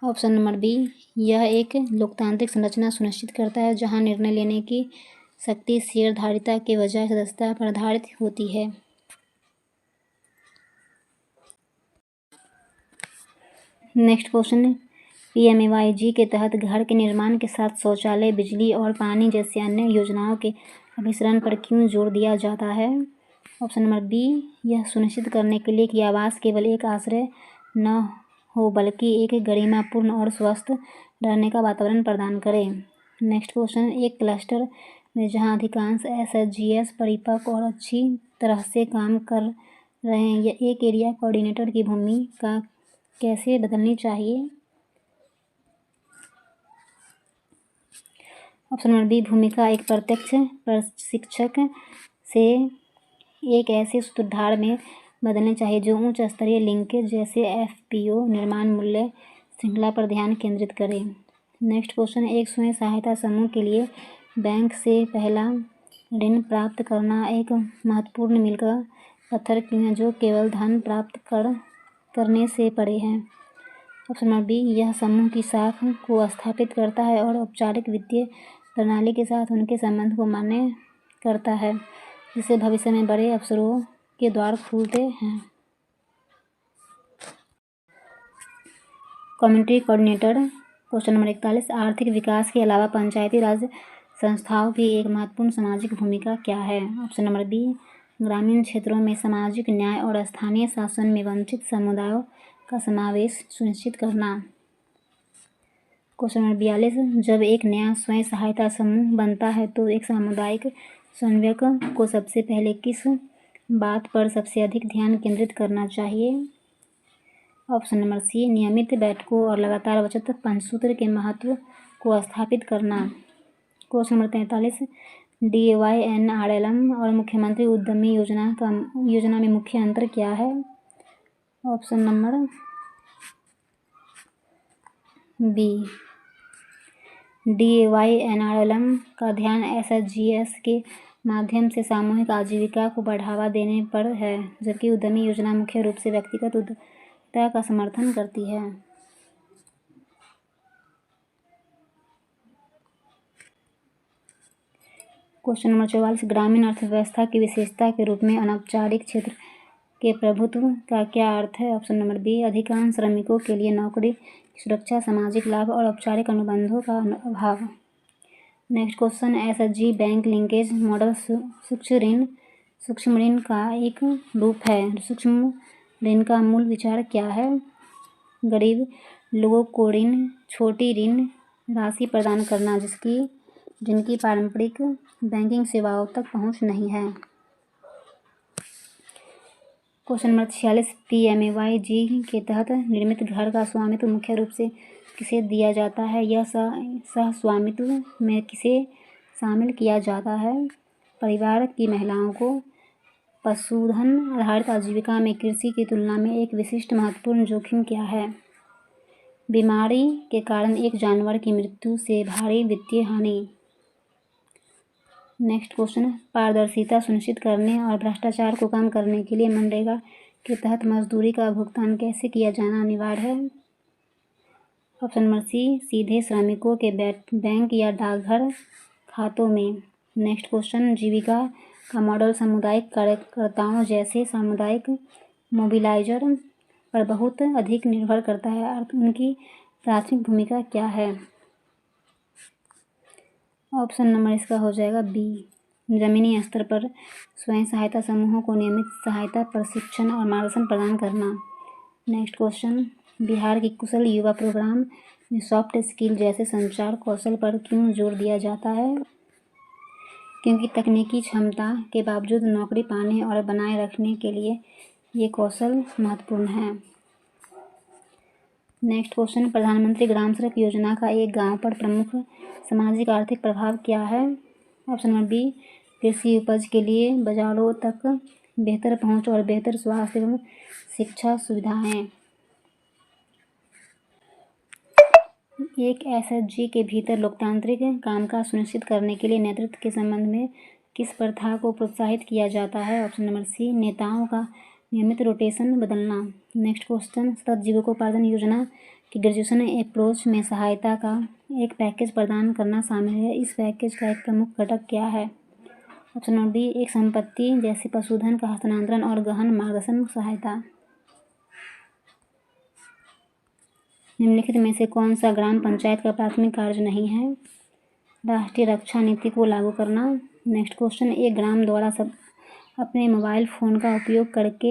ऑप्शन नंबर बी, यह एक लोकतांत्रिक संरचना सुनिश्चित करता है जहां निर्णय लेने की शक्ति शेयरधारिता के बजाय सदस्यता पर आधारित होती है। नेक्स्ट क्वेश्चन, PMAYG के तहत घर के निर्माण के साथ शौचालय, बिजली और पानी जैसी अन्य योजनाओं के अभिसरण पर क्यों जोर दिया जाता है? ऑप्शन नंबर बी, यह सुनिश्चित करने के लिए कि आवास केवल एक आश्रय न हो बल्कि एक गरिमापूर्ण और स्वस्थ रहने का वातावरण प्रदान करे। नेक्स्ट क्वेश्चन, एक क्लस्टर में जहां अधिकांश SHGs परिपक्व और अच्छी तरह से काम कर रहे हैं, यह एक एरिया कोऑर्डिनेटर की भूमिका कैसे बदलनी चाहिए? ऑप्शन नंबर बी, भूमिका एक प्रत्यक्ष प्रशिक्षक से एक ऐसे सूत्रधार में बदलनी चाहिए जो उच्च स्तरीय लिंकेज जैसे FPO निर्माण मूल्य श्रृंखला पर ध्यान केंद्रित करे। नेक्स्ट क्वेश्चन, एक स्वयं सहायता समूह के लिए बैंक से पहला ऋण प्राप्त करना एक महत्वपूर्ण मील का पत्थर क्यों है, जो केवल धन प्राप्त करने से परे है? ऑप्शन नंबर बी, यह समूह की साख को स्थापित करता है और औपचारिक वित्तीय प्रणाली के साथ उनके संबंध को मान्य करता है, जिससे भविष्य में बड़े अवसरों के द्वार खुलते हैं। Community coordinator. क्वेश्चन नंबर 41, आर्थिक विकास के अलावा पंचायती राज संस्थाओं की एक महत्वपूर्ण सामाजिक भूमिका क्या है? ऑप्शन नंबर बी, ग्रामीण क्षेत्रों में सामाजिक न्याय और स्थानीय शासन में वंचित समुदायों का समावेश सुनिश्चित करना। क्वेश्चन नंबर 42, जब एक नया स्वयं सहायता समूह बनता है तो एक सामुदायिक समन्वयक को सबसे पहले किस बात पर सबसे अधिक ध्यान केंद्रित करना चाहिए? ऑप्शन नंबर सी, नियमित बैठकों और लगातार बचत पंचसूत्र के महत्व को स्थापित करना। क्वेश्चन नंबर 43, DYNRLM और मुख्यमंत्री उद्यमी योजना में मुख्य अंतर क्या है? ऑप्शन नंबर बी, DYNRLM का ध्यान SHGs के माध्यम से सामूहिक आजीविका को बढ़ावा देने पर है, जबकि उद्यमी योजना मुख्य रूप से व्यक्तिगत उद्यमिता का समर्थन करती है। क्वेश्चन नंबर 44, ग्रामीण अर्थव्यवस्था की विशेषता के रूप में अनौपचारिक क्षेत्र के प्रभुत्व का क्या अर्थ है? ऑप्शन नंबर बी, अधिकांश श्रमिकों के लिए नौकरी की सुरक्षा, सामाजिक लाभ और औपचारिक अनुबंधों का अभाव। Next question, SHG bank linkage model सूक्ष्म ऋण का एक रूप है। सूक्ष्म ऋण का मूल विचार क्या है? गरीब लोगों को छोटी ऋण राशि प्रदान करना जिनकी पारंपरिक बैंकिंग सेवाओं तक पहुंच नहीं है। क्वेश्चन नंबर 46, PMAY-G के तहत निर्मित घर का स्वामित्व मुख्य रूप से किसे दिया जाता है? यह सह स्वामित्व में किसे शामिल किया जाता है? परिवार की महिलाओं को। पशुधन आधारित आजीविका में कृषि की तुलना में एक विशिष्ट महत्वपूर्ण जोखिम क्या है? बीमारी के कारण एक जानवर की मृत्यु से भारी वित्तीय हानि। नेक्स्ट क्वेश्चन, पारदर्शिता सुनिश्चित करने और भ्रष्टाचार को कम करने के लिए मनरेगा के तहत मजदूरी का भुगतान कैसे किया जाना अनिवार्य है? ऑप्शन नंबर सी, सीधे श्रमिकों के बैंक या डाकघर खातों में। नेक्स्ट क्वेश्चन, जीविका का मॉडल सामुदायिक कार्यकर्ताओं जैसे सामुदायिक मोबिलाइजर पर बहुत अधिक निर्भर करता है। उनकी प्राथमिक भूमिका क्या है? ऑप्शन नंबर इसका हो जाएगा बी, जमीनी स्तर पर स्वयं सहायता समूहों को नियमित सहायता, प्रशिक्षण और मार्गदर्शन प्रदान करना। नेक्स्ट क्वेश्चन, बिहार की कुशल युवा प्रोग्राम में सॉफ्ट स्किल जैसे संचार कौशल पर क्यों जोर दिया जाता है? क्योंकि तकनीकी क्षमता के बावजूद नौकरी पाने और बनाए रखने के लिए ये कौशल महत्वपूर्ण है। नेक्स्ट क्वेश्चन, प्रधानमंत्री ग्राम सड़क योजना का एक गांव पर प्रमुख सामाजिक आर्थिक प्रभाव क्या है? ऑप्शन नंबर बी, कृषि उपज के लिए बाजारों तक बेहतर पहुंच और बेहतर स्वास्थ्य एवं शिक्षा सुविधाएं। एक SHG के भीतर लोकतांत्रिक कामकाज सुनिश्चित करने के लिए नेतृत्व के संबंध में किस प्रथा को प्रोत्साहित किया जाता है? ऑप्शन नंबर सी, नेताओं का नियमित रोटेशन बदलना। नेक्स्ट क्वेश्चन, सतत जीविकोपार्जन योजना की ग्रेजुएशन अप्रोच में सहायता का एक पैकेज प्रदान करना शामिल है। इस पैकेज का एक प्रमुख घटक क्या है? ऑप्शन नंबर बी, एक संपत्ति जैसे पशुधन का हस्तांतरण और गहन मार्गदर्शन सहायता। निम्नलिखित में से कौन सा ग्राम पंचायत का प्राथमिक कार्य नहीं है? राष्ट्रीय रक्षा नीति को लागू करना, नेक्स्ट क्वेश्चन, एक ग्राम द्वारा सब अपने मोबाइल फ़ोन का उपयोग करके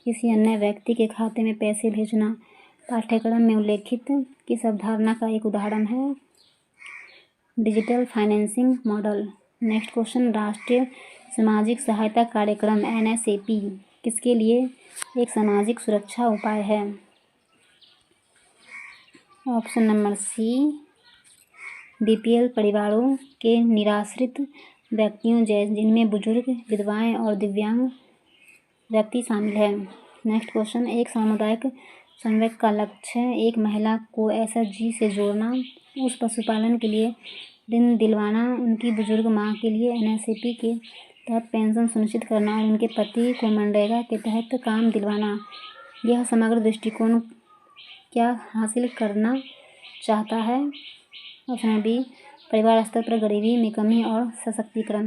किसी अन्य व्यक्ति के खाते में पैसे भेजना पाठ्यक्रम में उल्लेखित किस अवधारणा का एक उदाहरण है? Digital financing model. Next question, राष्ट्रीय सामाजिक सहायता कार्यक्रम NSAP किसके लिए एक सामाजिक सुरक्षा उपाय है? ऑप्शन नंबर सी, BPL परिवारों के निराश्रित व्यक्तियों जिनमें बुजुर्ग, विधवाएं और दिव्यांग व्यक्ति शामिल हैं। नेक्स्ट क्वेश्चन, एक सामुदायिक संवेग का लक्ष्य एक महिला को SHG से जोड़ना, उस पशुपालन के लिए ऋण दिलवाना, उनकी बुजुर्ग माँ के लिए NSAP के तहत पेंशन सुनिश्चित करना और उनके पति को मनरेगा के तहत काम दिलवाना। यह समग्र दृष्टिकोण क्या हासिल करना चाहता है? ऑप्शन बी, परिवार स्तर पर गरीबी में कमी और सशक्तिकरण।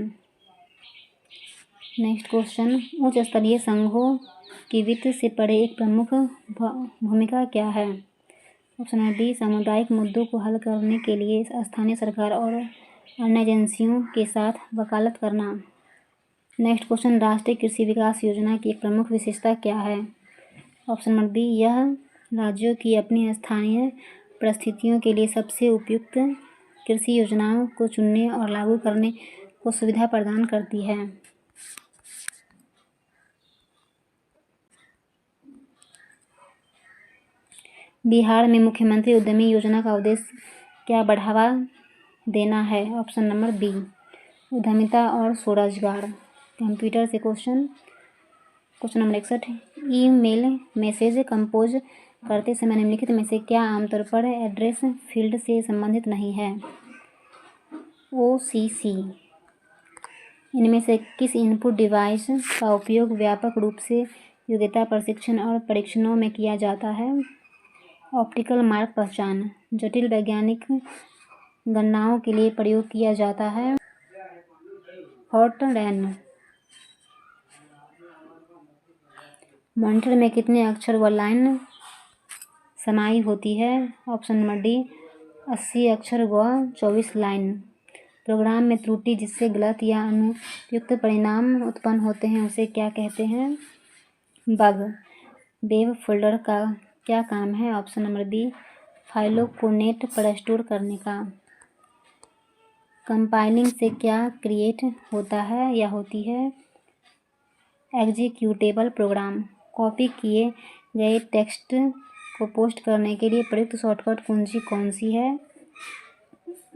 नेक्स्ट क्वेश्चन, उच्च स्तरीय संघों की वित्त से परे एक प्रमुख भूमिका क्या है? ऑप्शन डी, सामुदायिक मुद्दों को हल करने के लिए स्थानीय सरकार और अन्य एजेंसियों के साथ वकालत करना। नेक्स्ट क्वेश्चन, राष्ट्रीय कृषि विकास योजना की एक प्रमुख विशेषता क्या है? ऑप्शन नंबर बी, यह राज्यों की अपनी स्थानीय परिस्थितियों के लिए सबसे उपयुक्त कृषि योजनाओं को चुनने और लागू करने को सुविधा प्रदान करती है। बिहार में मुख्यमंत्री उद्यमी योजना का उद्देश्य क्या बढ़ावा देना है? ऑप्शन नंबर बी, उद्यमिता और स्वरोजगार। कंप्यूटर से question number 61, email message compose करते समय निम्नलिखित में से क्या आमतौर पर एड्रेस फील्ड से संबंधित नहीं है? OCC। इनमें से किस इनपुट डिवाइस का उपयोग व्यापक रूप से योग्यता प्रशिक्षण और परीक्षणों में किया जाता है? ऑप्टिकल मार्ग पहचान जटिल वैज्ञानिक गणनाओं के लिए प्रयोग किया जाता है। फॉर्ट्रैन। मॉनिटर में कितने अक्षर व लाइन समाई होती है? ऑप्शन नंबर डी, 80 अक्षर व 24 लाइन। प्रोग्राम में त्रुटि जिससे गलत या अनुपयुक्त परिणाम उत्पन्न होते हैं उसे क्या कहते हैं? बग। वेब फोल्डर का क्या काम है? ऑप्शन नंबर बी, फाइलों को नेट पर स्टोर करने का। कंपाइलिंग से क्या क्रिएट होता है या होती है? Executable programme. कॉपी किए गए टेक्स्ट को पोस्ट करने के लिए प्रयुक्त शॉर्टकट कुंजी कौन सी है?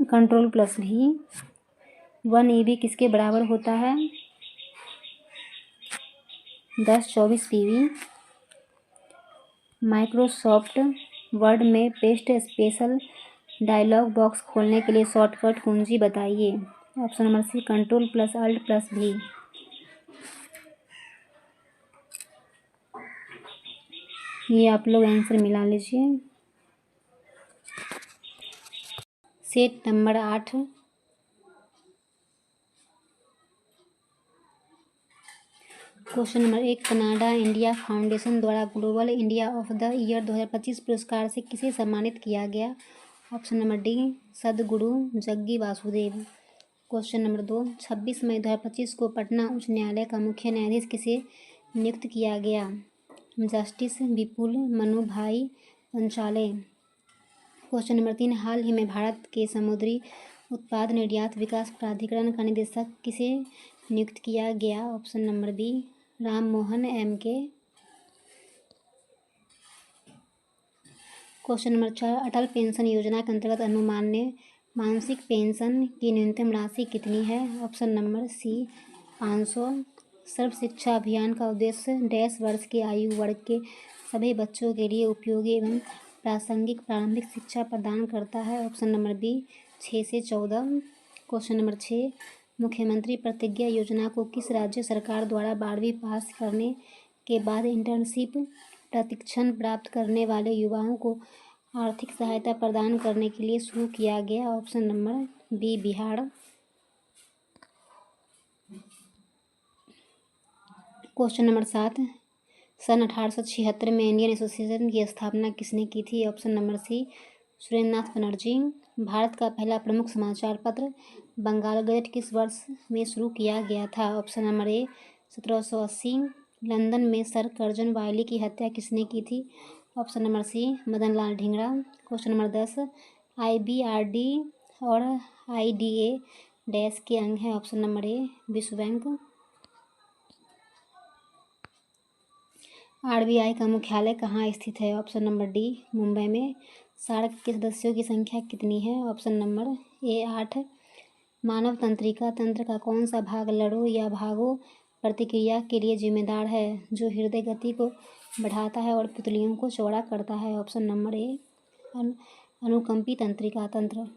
Ctrl+V। 1 EB किसके बराबर होता है? 1024 PB। माइक्रोसॉफ्ट वर्ड में पेस्ट स्पेशल डायलॉग बॉक्स खोलने के लिए शॉर्टकट कुंजी बताइए। Option number C, Ctrl+Alt+V। ये आप लोग आंसर मिला लीजिए। Set number 8, question number 1, Canada India Foundation द्वारा global India of the year 2025 पुरस्कार से किसे सम्मानित किया गया? Option number D, Sadhguru Jaggi Vasudev. Question number 2, 26 मई 2025 को पटना उच्च न्यायालय का मुख्य न्यायाधीश किसे नियुक्त किया गया? जस्टिस विपुल मनु भाई पंचाले। क्वेश्चन नंबर 3, हाल ही में भारत के समुद्री उत्पाद निर्यात विकास प्राधिकरण का निदेशक किसे नियुक्त किया गया? Option number B, Ram Mohan MK। Question number 4, Atal pension योजना के अंतर्गत अनुमान्य मासिक पेंशन की न्यूनतम राशि कितनी है? ऑप्शन नंबर सी, 500। सर्व शिक्षा अभियान का उद्देश्य डैश वर्ष के आयु वर्ग के सभी बच्चों के लिए उपयोगी एवं प्रासंगिक प्रारंभिक शिक्षा प्रदान करता है। ऑप्शन नंबर बी, 6 से 14। क्वेश्चन नंबर 6, मुख्यमंत्री प्रतिज्ञा योजना को किस राज्य सरकार द्वारा 12वीं पास करने के बाद इंटर्नशिप प्रशिक्षण प्राप्त करने वाले युवाओं को आर्थिक सहायता प्रदान करने के लिए शुरू किया गया? Option number B, Bihar. Question number 7, सन 1876 में इंडियन एसोसिएशन की स्थापना किसने की थी? Option number C, Surendranath Banerjee. Bharat का पहला प्रमुख समाचार पत्र बंगाल गजट किस वर्ष में शुरू किया गया था? ऑप्शन नंबर ए 1780। लंदन में सर कर्जन वायली की हत्या किसने की थी? ऑप्शन नंबर सी Madan Lal Dhingra. Question number 10 IBRD और IDA डैश के अंग है? ऑप्शन नंबर ए विश्व बैंक। RBI का मुख्यालय कहाँ स्थित है? ऑप्शन नंबर डी मुंबई में। सार्क के सदस्यों की संख्या कितनी है? ऑप्शन नंबर ए 8। मानव तंत्रिका तंत्र का कौन सा भाग लड़ो या भागो प्रतिक्रिया के लिए जिम्मेदार है, जो हृदय गति को बढ़ाता है और पुतलियों को चौड़ा करता है? ऑप्शन नंबर ए अनुकंपी तंत्रिका तंत्र।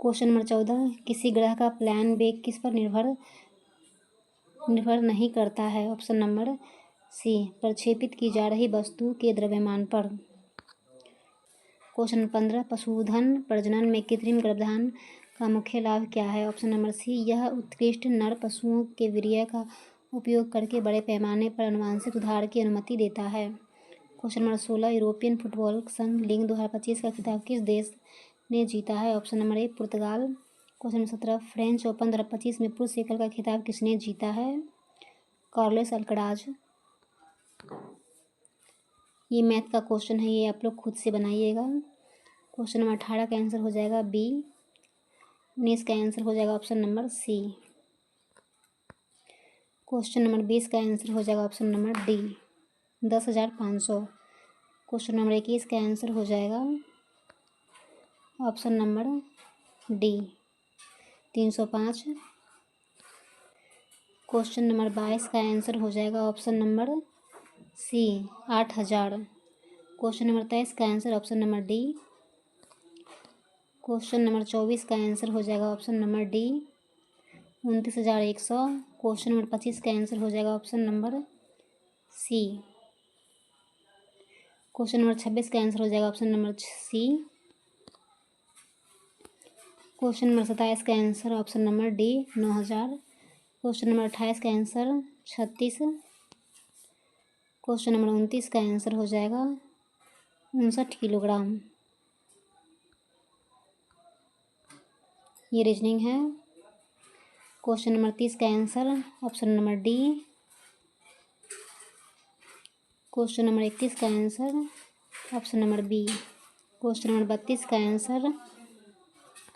क्वेश्चन नंबर 14 किसी ग्रह का प्लान वेग किस पर निर्भर नहीं करता है? ऑप्शन नंबर सी प्रक्षेपित की जा रही वस्तु के द्रव्यमान पर। क्वेश्चन 15 पशुधन प्रजनन में कृत्रिम गर्भाधान का मुख्य लाभ क्या है? ऑप्शन नंबर सी यह उत्कृष्ट नर पशुओं के वीर्य का उपयोग करके बड़े पैमाने पर आनुवंशिक सुधार की अनुमति देता है। क्वेश्चन नंबर 16 यूरोपियन फुटबॉल संघ लीग 2025 का खिताब किस देश ने जीता है? ऑप्शन नंबर ए पुर्तगाल। क्वेश्चन नंबर 17 फ्रेंच ओपन 2025 में पुरुष एकल का खिताब किसने जीता है? Carlos Alcaraz. ये मैथ का क्वेश्चन है, ये आप लोग खुद से बनाइएगा। क्वेश्चन नंबर 18 का आंसर हो जाएगा बी। 19 का आंसर हो जाएगा option number C. Question number 20 का आंसर हो जाएगा option number D 10,500। Question number 21 का आंसर हो जाएगा option number D 305। Question number 22 का आंसर हो जाएगा option number C 8,000। Question number 23 का answer option number D. Question number 24 का आंसर हो जाएगा option number D 29,100। Question number 25 का आंसर हो जाएगा option number C. Question number 26 का आंसर हो जाएगा option number C. Question number 27 का answer option number D 9,000। Question number 28 का आंसर 36। क्वेश्चन नंबर 29 का आंसर हो जाएगा 59 किलोग्राम। ये रीजनिंग है। क्वेश्चन नंबर 30 का answer option number D. Question number 31 का answer option number B. Question number 32 का आंसर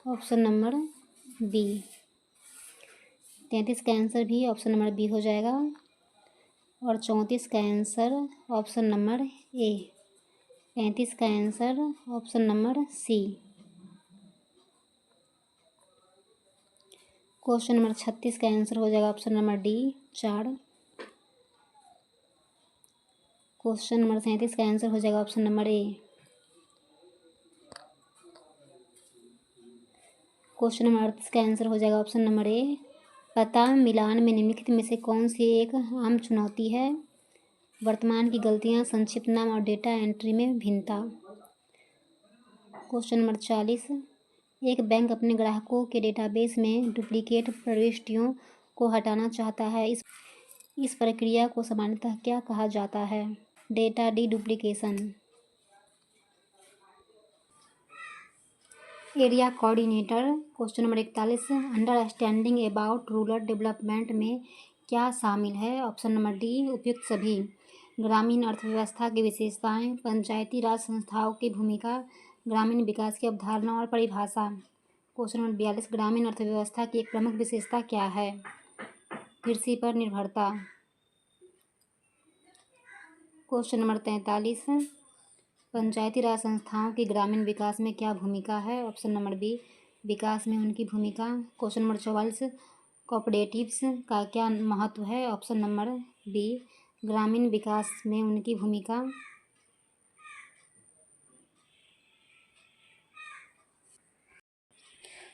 ऑप्शन नंबर बी। 33 का आंसर भी ऑप्शन नंबर बी हो जाएगा और 34 का आंसर ऑप्शन नंबर ए। 35 का answer option number C. Question number 36 का आंसर हो जाएगा option number D 4। Question number 37 का आंसर हो जाएगा option number A. Question number 38 का आंसर हो जाएगा ऑप्शन नंबर ए। पता मिलान में निम्नलिखित में से कौन सी एक आम चुनौती है? वर्तमान की गलतियां, संक्षिप्त नाम और डेटा एंट्री में भिन्नता। क्वेश्चन नंबर 40 एक बैंक अपने ग्राहकों के डेटाबेस में डुप्लीकेट प्रविष्टियों को हटाना चाहता है। इस प्रक्रिया को सामान्यतः क्या कहा जाता है? Data duplication. Area coordinator. Question number 41 understanding about rural development में क्या शामिल है? ऑप्शन नंबर डी उपयुक्त सभी। ग्रामीण अर्थव्यवस्था की विशेषताएं, पंचायती राज संस्थाओं की भूमिका, ग्रामीण विकास की अवधारणा और परिभाषा। क्वेश्चन नंबर 42 ग्रामीण अर्थव्यवस्था की एक प्रमुख विशेषता क्या है? कृषि पर निर्भरता। क्वेश्चन नंबर 43 पंचायती राज संस्थाओं की ग्रामीण विकास में क्या भूमिका है? ऑप्शन नंबर बी विकास में उनकी भूमिका। क्वेश्चन नंबर 44 कोऑपरेटिव्स का क्या महत्व है? ऑप्शन नंबर बी ग्रामीण विकास में उनकी भूमिका।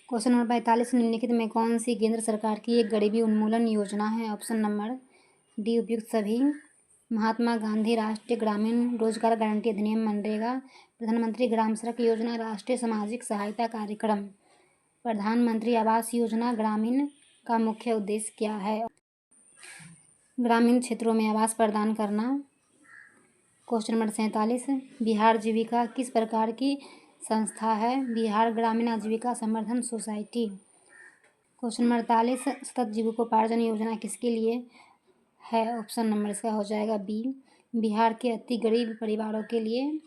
क्वेश्चन नंबर 45 निम्नलिखित में कौन सी केंद्र सरकार की एक गरीबी उन्मूलन योजना है? ऑप्शन नंबर डी उपयुक्त सभी। महात्मा गांधी राष्ट्रीय ग्रामीण रोजगार गारंटी अधिनियम मनरेगा, प्रधानमंत्री ग्राम सड़क योजना, राष्ट्रीय सामाजिक सहायता कार्यक्रम, प्रधानमंत्री आवास योजना ग्रामीण का मुख्य उद्देश्य क्या है? ग्रामीण क्षेत्रों में आवास प्रदान करना। क्वेश्चन नंबर 47, बिहार जीविका किस प्रकार की संस्था है? बिहार ग्रामीण आजीविका संवर्धन सोसाइटी। क्वेश्चन नंबर 48, सतत जीविकोपार्जन योजना किसके लिए है? ऑप्शन नंबर इसका हो जाएगा बी, बिहार के अति गरीब परिवारों के लिए।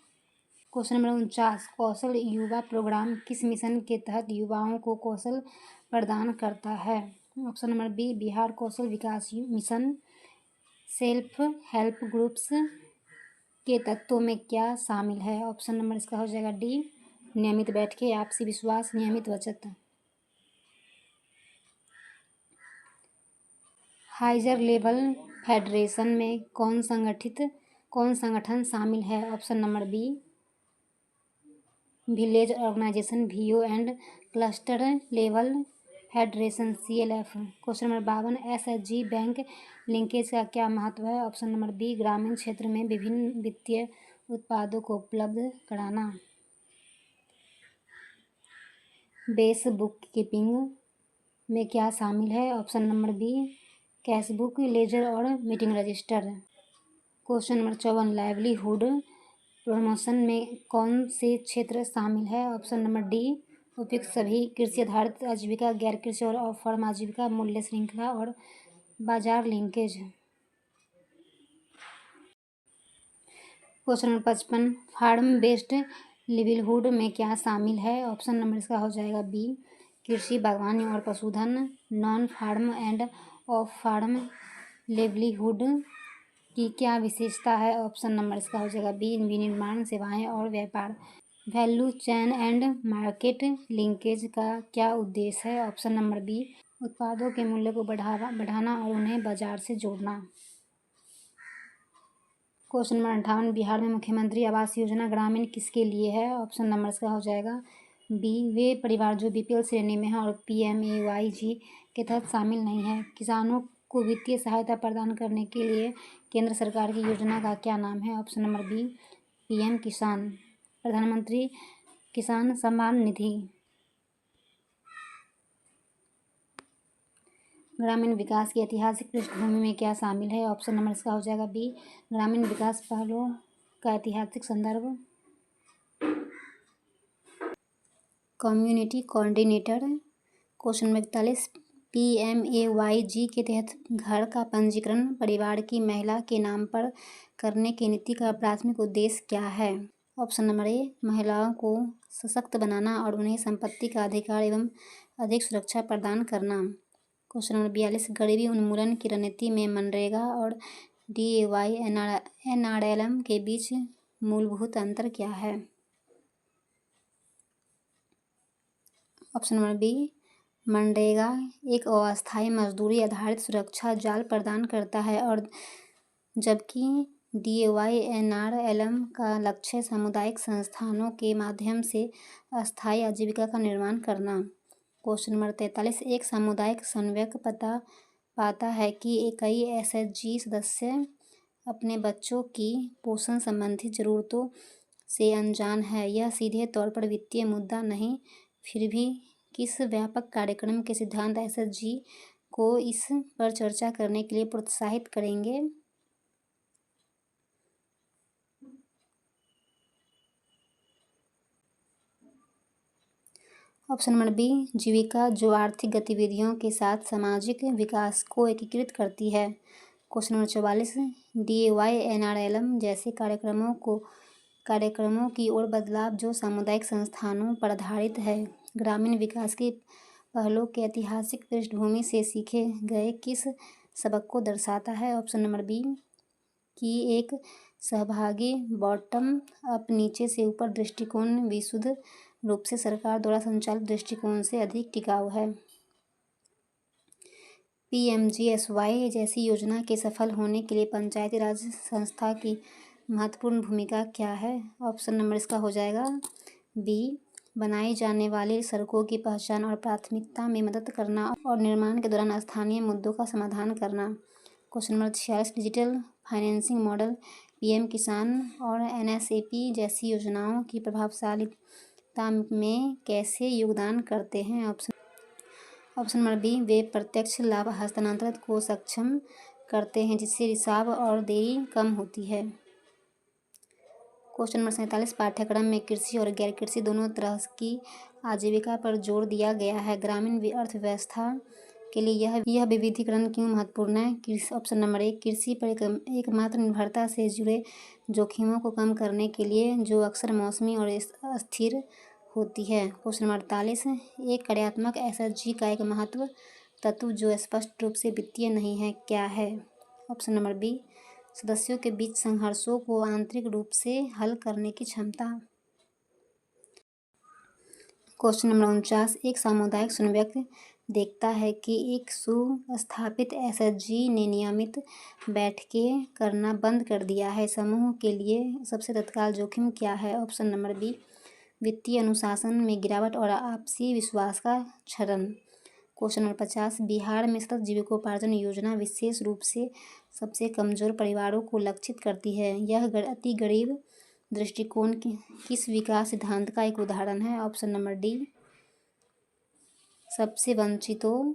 क्वेश्चन नंबर 49, कौशल युवा प्रोग्राम किस मिशन के तहत युवाओं को कौशल प्रदान करता है? ऑप्शन नंबर बी, बिहार कौशल विकास मिशन। सेल्फ हेल्प ग्रुप्स के तत्वों में क्या शामिल है? ऑप्शन नंबर इसका हो जाएगा डी, नियमित बैठकें, आपसी विश्वास, नियमित बचत। हाइजर लेवल फेडरेशन में कौन संगठन शामिल है? Option number B, village organization VO and cluster level federation CLF। Question number 52, SHG bank linkage का क्या महत्व है? ऑप्शन नंबर बी, ग्रामीण क्षेत्र में विभिन्न वित्तीय उत्पादों को उपलब्ध कराना। बेस बुक कीपिंग में क्या शामिल है? Option number B, cashbook, ledger और meeting register. Question number 54, livelihood promotion में कौन से क्षेत्र शामिल है? ऑप्शन नंबर डी, उपयुक्त सभी, कृषि आधारित आजीविका, गैर कृषि और ऑफ फार्म आजीविका, मूल्य श्रृंखला और बाजार linkage. Question number 55, farm based livelihood में क्या शामिल है? ऑप्शन नंबर इसका हो जाएगा बी, कृषि, बागवानी और पशुधन। Non farm and off farm livelihood की क्या विशेषता है? ऑप्शन नंबर इसका हो जाएगा बी, विनिर्माण, सेवाएं और व्यापार। Value chain and market linkage का क्या उद्देश्य है? ऑप्शन नंबर बी, उत्पादों के मूल्य को बढ़ाना और उन्हें बाजार से जोड़ना। क्वेश्चन नंबर 58, बिहार में मुख्यमंत्री आवास योजना ग्रामीण किसके लिए है? ऑप्शन नंबर इसका हो जाएगा बी, वे परिवार जो BPL श्रेणी में है और PMAYG के तहत शामिल नहीं है। किसानों को वित्तीय सहायता प्रदान करने के लिए केंद्र सरकार की योजना का क्या नाम है? ऑप्शन नंबर बी, PM किसान, प्रधानमंत्री किसान सम्मान निधि। ग्रामीण विकास की ऐतिहासिक पृष्ठभूमि में क्या शामिल है? ऑप्शन नंबर इसका हो जाएगा बी, ग्रामीण विकास पहलों का ऐतिहासिक संदर्भ। Community coordinator. Question number 41, PMAYG के तहत घर का पंजीकरण परिवार की महिला के नाम पर करने की नीति का प्राथमिक उद्देश्य क्या है? ऑप्शन नंबर ए, महिलाओं को सशक्त बनाना और उन्हें संपत्ति का अधिकार एवं अधिक सुरक्षा प्रदान करना। क्वेश्चन नंबर 42, गरीबी उन्मूलन की रणनीति में मनरेगा और DAY NRLM के बीच मूलभूत अंतर क्या है? ऑप्शन नंबर बी, मनरेगा एक अस्थायी मजदूरी आधारित सुरक्षा जाल प्रदान करता है और जबकि DAY NRLM का लक्ष्य सामुदायिक संस्थानों के माध्यम से अस्थायी आजीविका का निर्माण करना। क्वेश्चन नंबर 43, एक सामुदायिक समन्वयक पाता है कि कई SHG सदस्य अपने बच्चों की पोषण संबंधी ज़रूरतों से अनजान है। यह सीधे तौर पर वित्तीय मुद्दा नहीं, फिर भी किस व्यापक कार्यक्रम के सिद्धांत SHG को इस पर चर्चा करने के लिए प्रोत्साहित करेंगे? ऑप्शन नंबर बी, जीविका, जो आर्थिक गतिविधियों के साथ सामाजिक विकास को एकीकृत करती है। क्वेश्चन नंबर 44, DAY NRLM जैसे कार्यक्रमों की ओर बदलाव जो सामुदायिक संस्थानों पर आधारित है, ग्रामीण विकास की पहलों के ऐतिहासिक पृष्ठभूमि से सीखे गए किस सबक को दर्शाता है? ऑप्शन नंबर बी, कि एक सहभागी बॉटम अप नीचे से ऊपर दृष्टिकोण विशुद्ध रूप से सरकार द्वारा संचालित दृष्टिकोण से अधिक टिकाऊ है। PMGSY जैसी योजना के सफल होने के लिए पंचायती राज संस्था की महत्वपूर्ण भूमिका क्या है? ऑप्शन नंबर इसका हो जाएगा बी, बनाई जाने वाली सड़कों की पहचान और प्राथमिकता में मदद करना और निर्माण के दौरान स्थानीय मुद्दों का समाधान करना। Question number 46, digital financing model PM किसान और NSAP जैसी योजनाओं की प्रभावशीलता में कैसे योगदान करते हैं? ऑप्शन नंबर बी, वे प्रत्यक्ष लाभ हस्तांतरण को सक्षम करते हैं जिससे रिसाव और देरी कम होती है। क्वेश्चन नंबर 47, पाठ्यक्रम में कृषि और गैर कृषि दोनों तरह की आजीविका पर जोर दिया गया है। ग्रामीण अर्थव्यवस्था के लिए यह विविधीकरण क्यों महत्वपूर्ण है? ऑप्शन नंबर 1, कृषि पर एकमात्र निर्भरता से जुड़े जोखिमों को कम करने के लिए, जो अक्सर मौसमी और अस्थिर होती है। क्वेश्चन नंबर 48, एक कार्यात्मक एसएचजी का एक महत्व तत्व जो स्पष्ट रूप से वित्तीय नहीं है, क्या है? ऑप्शन नंबर बी, सदस्यों के बीच संघर्षों को आंतरिक रूप से हल करने की क्षमता। क्वेश्चन नंबर 49, एक सामुदायिक समन्वयक देखता है कि एक सुस्थापित एसएचजी ने नियमित बैठकें करना बंद कर दिया है। समूह के लिए सबसे तत्काल जोखिम क्या है? ऑप्शन नंबर बी, वित्तीय अनुशासन में गिरावट और आपसी विश्वास का क्षरण। क्वेश्चन नंबर 50, बिहार में सतत जीविकोपार्जन योजना विशेष रूप से सबसे कमजोर परिवारों को लक्षित करती है। यह अति गरीब दृष्टिकोण किस विकास सिद्धांत का एक उदाहरण है? ऑप्शन नंबर डी, सबसे वंचितों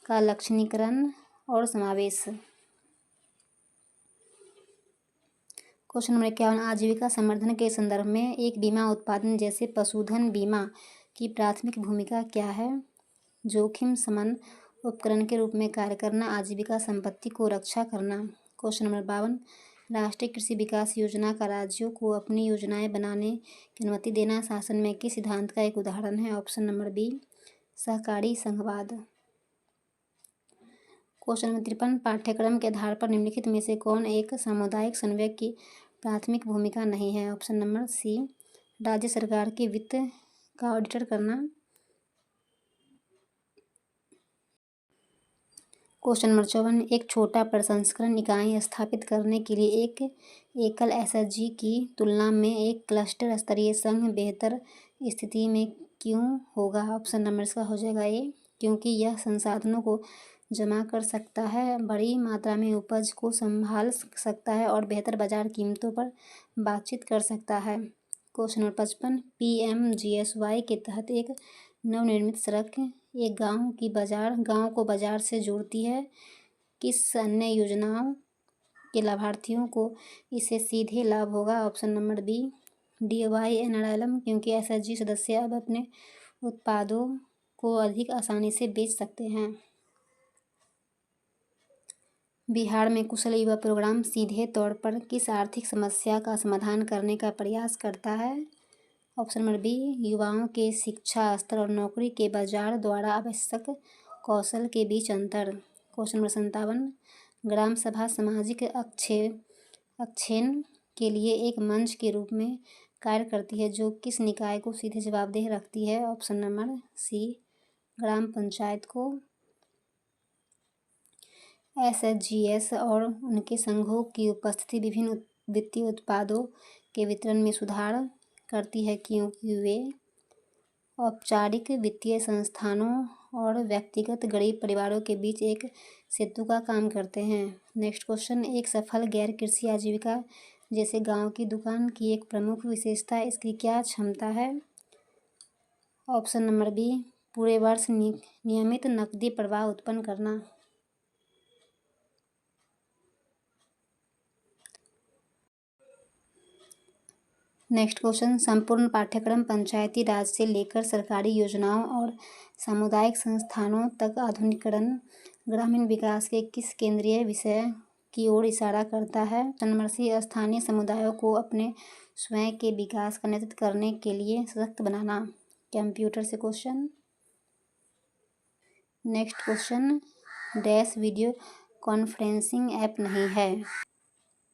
का लक्षणीकरण और समावेश। क्वेश्चन नंबर 51, आजीविका संवर्धन के संदर्भ में एक बीमा उत्पादन जैसे पशुधन बीमा की प्राथमिक भूमिका क्या है? जोखिम शमन उपकरण के रूप में कार्य करना, आजीविका संपत्ति को रक्षा करना। क्वेश्चन नंबर 52, राष्ट्रीय कृषि विकास योजना का राज्यों को अपनी योजनाएं बनाने की अनुमति देना शासन में किस सिद्धांत का एक उदाहरण है? ऑप्शन नंबर बी, सहकारी संघवाद। क्वेश्चन नंबर 53, पाठ्यक्रम के आधार पर निम्नलिखित में से कौन एक सामुदायिक समन्वयक की प्राथमिक भूमिका नहीं है? ऑप्शन नंबर सी, राज्य सरकार के वित्त का ऑडिटर करना। क्वेश्चन नंबर 54, एक छोटा प्रसंस्करण इकाई स्थापित करने के लिए एक एकल एसएचजी की तुलना में एक क्लस्टर स्तरीय संघ बेहतर स्थिति में क्यों होगा? ऑप्शन नंबर इसका हो जाएगा ए, क्योंकि यह संसाधनों को जमा कर सकता है, बड़ी मात्रा में उपज को संभाल सकता है और बेहतर बाजार कीमतों पर बातचीत कर सकता है। क्वेश्चन नंबर 55, पीएमजीएसवाई के तहत एक नवनिर्मित सड़क एक गांव को बाजार से जोड़ती है। किस अन्य योजनाओं के लाभार्थियों को इससे सीधे लाभ होगा? ऑप्शन नंबर बी, DYNRLM, क्योंकि एसएचजी सदस्य अब अपने उत्पादों को अधिक आसानी से बेच सकते हैं। बिहार में कुशल युवा प्रोग्राम सीधे तौर पर किस आर्थिक समस्या का समाधान करने का प्रयास करता है? ऑप्शन नंबर बी, युवाओं के शिक्षा स्तर और नौकरी के बाजार द्वारा आवश्यक कौशल के बीच अंतर। क्वेश्चन नंबर 57, ग्राम सभा सामाजिक आक्षेप के लिए एक मंच के रूप में कार्य करती है, जो किस निकाय को सीधे जवाबदेह रखती है? ऑप्शन नंबर सी, ग्राम पंचायत को। एसएचजीएस और उनके संघों की उपस्थिति विभिन्न वित्तीय उत्पादों के वितरण में सुधार करती है, क्योंकि वे औपचारिक वित्तीय संस्थानों और व्यक्तिगत गरीब परिवारों के बीच एक सेतु का काम करते हैं। नेक्स्ट क्वेश्चन, एक सफल गैर कृषि आजीविका जैसे गांव की दुकान की एक प्रमुख विशेषता इसकी क्या क्षमता है? ऑप्शन नंबर बी, पूरे वर्ष नियमित नकदी प्रवाह उत्पन्न करना। नेक्स्ट क्वेश्चन, संपूर्ण पाठ्यक्रम पंचायती राज से लेकर सरकारी योजनाओं और सामुदायिक संस्थानों तक आधुनिकीकरण ग्रामीण विकास के किस केंद्रीय विषय की ओर इशारा करता है? नंबर सी, स्थानीय समुदायों को अपने स्वयं के विकास का नेतृत्व करने के लिए सशक्त बनाना। कंप्यूटर से question. Next question, dash video conferencing app नहीं है?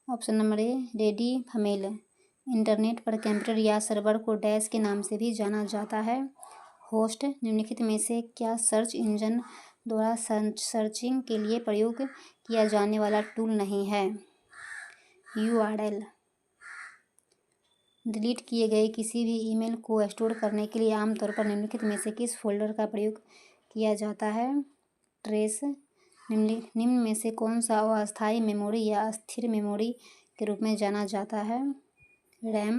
Option number A, Rediff mail. Internet पर कंप्यूटर या सर्वर को डैश के नाम से भी जाना जाता है। होस्ट निम्नलिखित में से क्या सर्च इंजन द्वारा सर्चिंग के लिए प्रयोग किया जाने वाला टूल नहीं है? URL। डिलीट किए गए किसी भी ईमेल को स्टोर करने के लिए आमतौर पर निम्नलिखित में से किस फोल्डर का प्रयोग किया जाता है? ट्रेस। निम्न में से कौन सा अस्थायी मेमोरी या अस्थिर मेमोरी के रूप में जाना जाता है? रैम।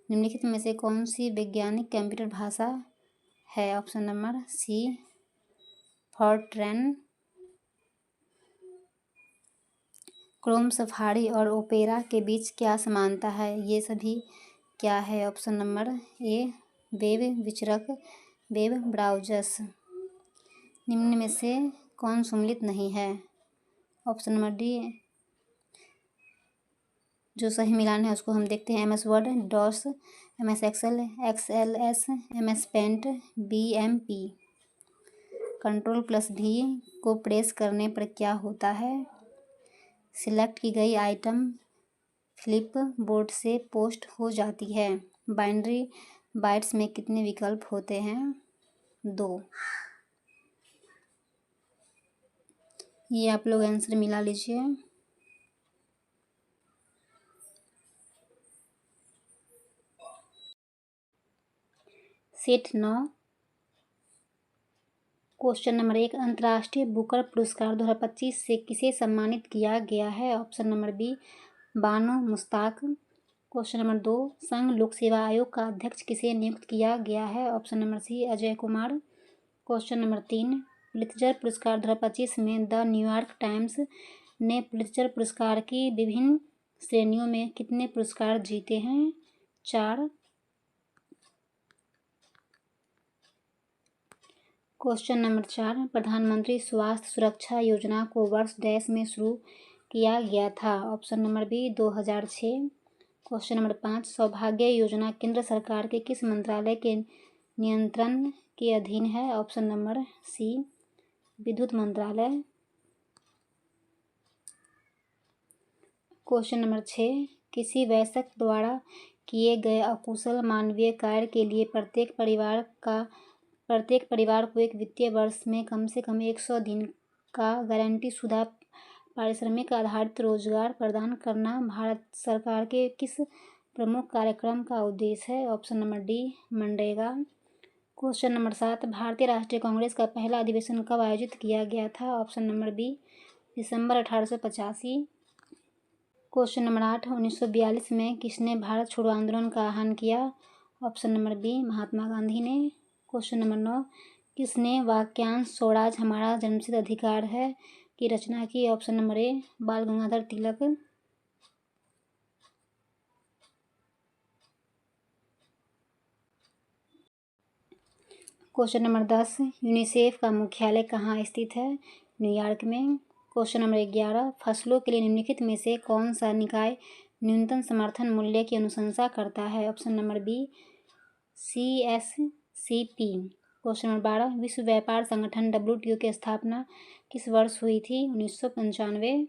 निम्नलिखित में से कौन सी वैज्ञानिक कंप्यूटर भाषा है? Option number C, Fortran. Chrome, Safari और ओपेरा के बीच क्या समानता है? ये सभी क्या है? ऑप्शन नंबर ए वेब विचरक, वेब ब्राउजर्स। निम्न में से कौन सम्मिलित नहीं है? Option number D. जो सही मिलान है उसको हम देखते हैं। MS Word, DOS, MS Excel, XLS, MS Paint, BMP। Ctrl+V को प्रेस करने पर क्या होता है? सिलेक्ट की गई आइटम फ्लिप बोर्ड से पोस्ट हो जाती है। बाइनरी बाइट्स में कितने विकल्प होते हैं? 2। ये आप लोग आंसर मिला लीजिए। सेट 9। क्वेश्चन नंबर 1, अंतर्राष्ट्रीय बुकर पुरस्कार 2025 से किसे सम्मानित किया गया है? Option number B Banu Mushtaq. Question number 2, संघ लोक सेवा आयोग का अध्यक्ष किसे नियुक्त किया गया है? Option number C Ajay Kumar. Question number 3, Pulitzer पुरस्कार 2025 में द न्यूयॉर्क टाइम्स ने पुलित्जर पुरस्कार की विभिन्न श्रेणियों में कितने पुरस्कार जीते हैं? 4। क्वेश्चन नंबर 4, प्रधानमंत्री स्वास्थ्य सुरक्षा योजना को वर्ष डैश में शुरू किया गया था? Option number B 2006। Question number 5, Saubhagya योजना केंद्र सरकार के किस मंत्रालय के नियंत्रण के अधीन है? ऑप्शन नंबर सी विद्युत मंत्रालय। क्वेश्चन नंबर 6, किसी वयस्क द्वारा किए गए अकुशल मानवीय कार्य के लिए प्रत्येक परिवार को एक वित्तीय वर्ष में कम से कम 100 दिन का गारंटी शुदा पारिश्रमिक आधारित रोजगार प्रदान करना भारत सरकार के किस प्रमुख कार्यक्रम का उद्देश्य है? Option number D MNREGA. Question number 7, भारतीय राष्ट्रीय कांग्रेस का पहला अधिवेशन कब आयोजित किया गया था? ऑप्शन नंबर बी दिसंबर 1885। क्वेश्चन नंबर 8, 1942 में किसने भारत छोड़ो आंदोलन का आह्वान किया? Option number B Mahatma Gandhi ने। क्वेश्चन नंबर 9, किसने वाक्यांश स्वराज हमारा जन्मसिद्ध अधिकार है की रचना की? ऑप्शन नंबर ए बाल Gangadhar Tilak. Question number 10, UNICEF का मुख्यालय कहाँ स्थित है? न्यूयॉर्क में। क्वेश्चन नंबर 11, फसलों के लिए निम्नलिखित में से कौन सा निकाय न्यूनतम समर्थन मूल्य की अनुशंसा करता है? Option number B CSCP। Question number 12, विश्व व्यापार संगठन WTO की स्थापना किस वर्ष हुई थी? 1995।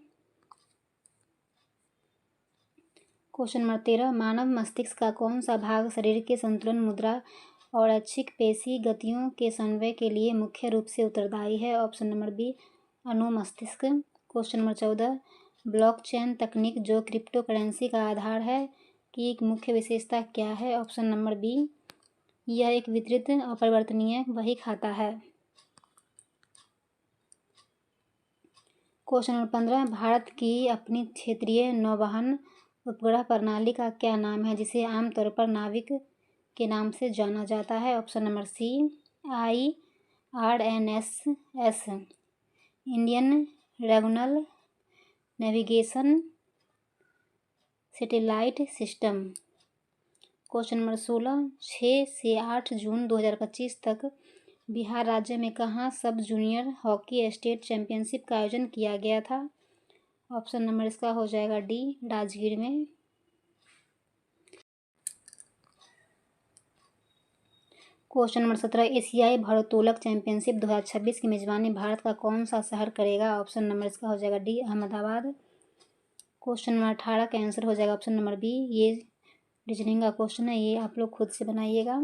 क्वेश्चन नंबर 13, मानव मस्तिष्क का कौन सा भाग शरीर के संतुलन, मुद्रा और ऐच्छिक पेशी गतियों के समन्वय के लिए मुख्य रूप से उत्तरदायी है? ऑप्शन नंबर बी अनुमस्तिष्क। क्वेश्चन नंबर 14, ब्लॉकचेन तकनीक जो क्रिप्टो करेंसी का आधार है की एक मुख्य विशेषता क्या है? ऑप्शन नंबर बी यह एक वितरित अपरिवर्तनीय बही खाता है। क्वेश्चन नंबर 15, भारत की अपनी क्षेत्रीय नौवहन उपग्रह प्रणाली का क्या नाम है जिसे आमतौर पर नाविक के नाम से जाना जाता है? Option number C IRNSS Indian regional navigation satellite system. Question number 16, 6 से 8 जून 2025 तक बिहार राज्य में कहाँ सब जूनियर हॉकी स्टेट चैंपियनशिप का आयोजन किया गया था? ऑप्शन नंबर इसका हो जाएगा डी राजगीर में। क्वेश्चन नंबर 17, एशियाई भारोत्तोलक चैंपियनशिप 2026 की मेजबानी भारत का कौन सा शहर करेगा? ऑप्शन नंबर इसका हो जाएगा डी अहमदाबाद। क्वेश्चन नंबर 18 का आंसर हो जाएगा ऑप्शन नंबर बी। ये रीजनिंग का क्वेश्चन है, ये आप लोग खुद से बनाइएगा।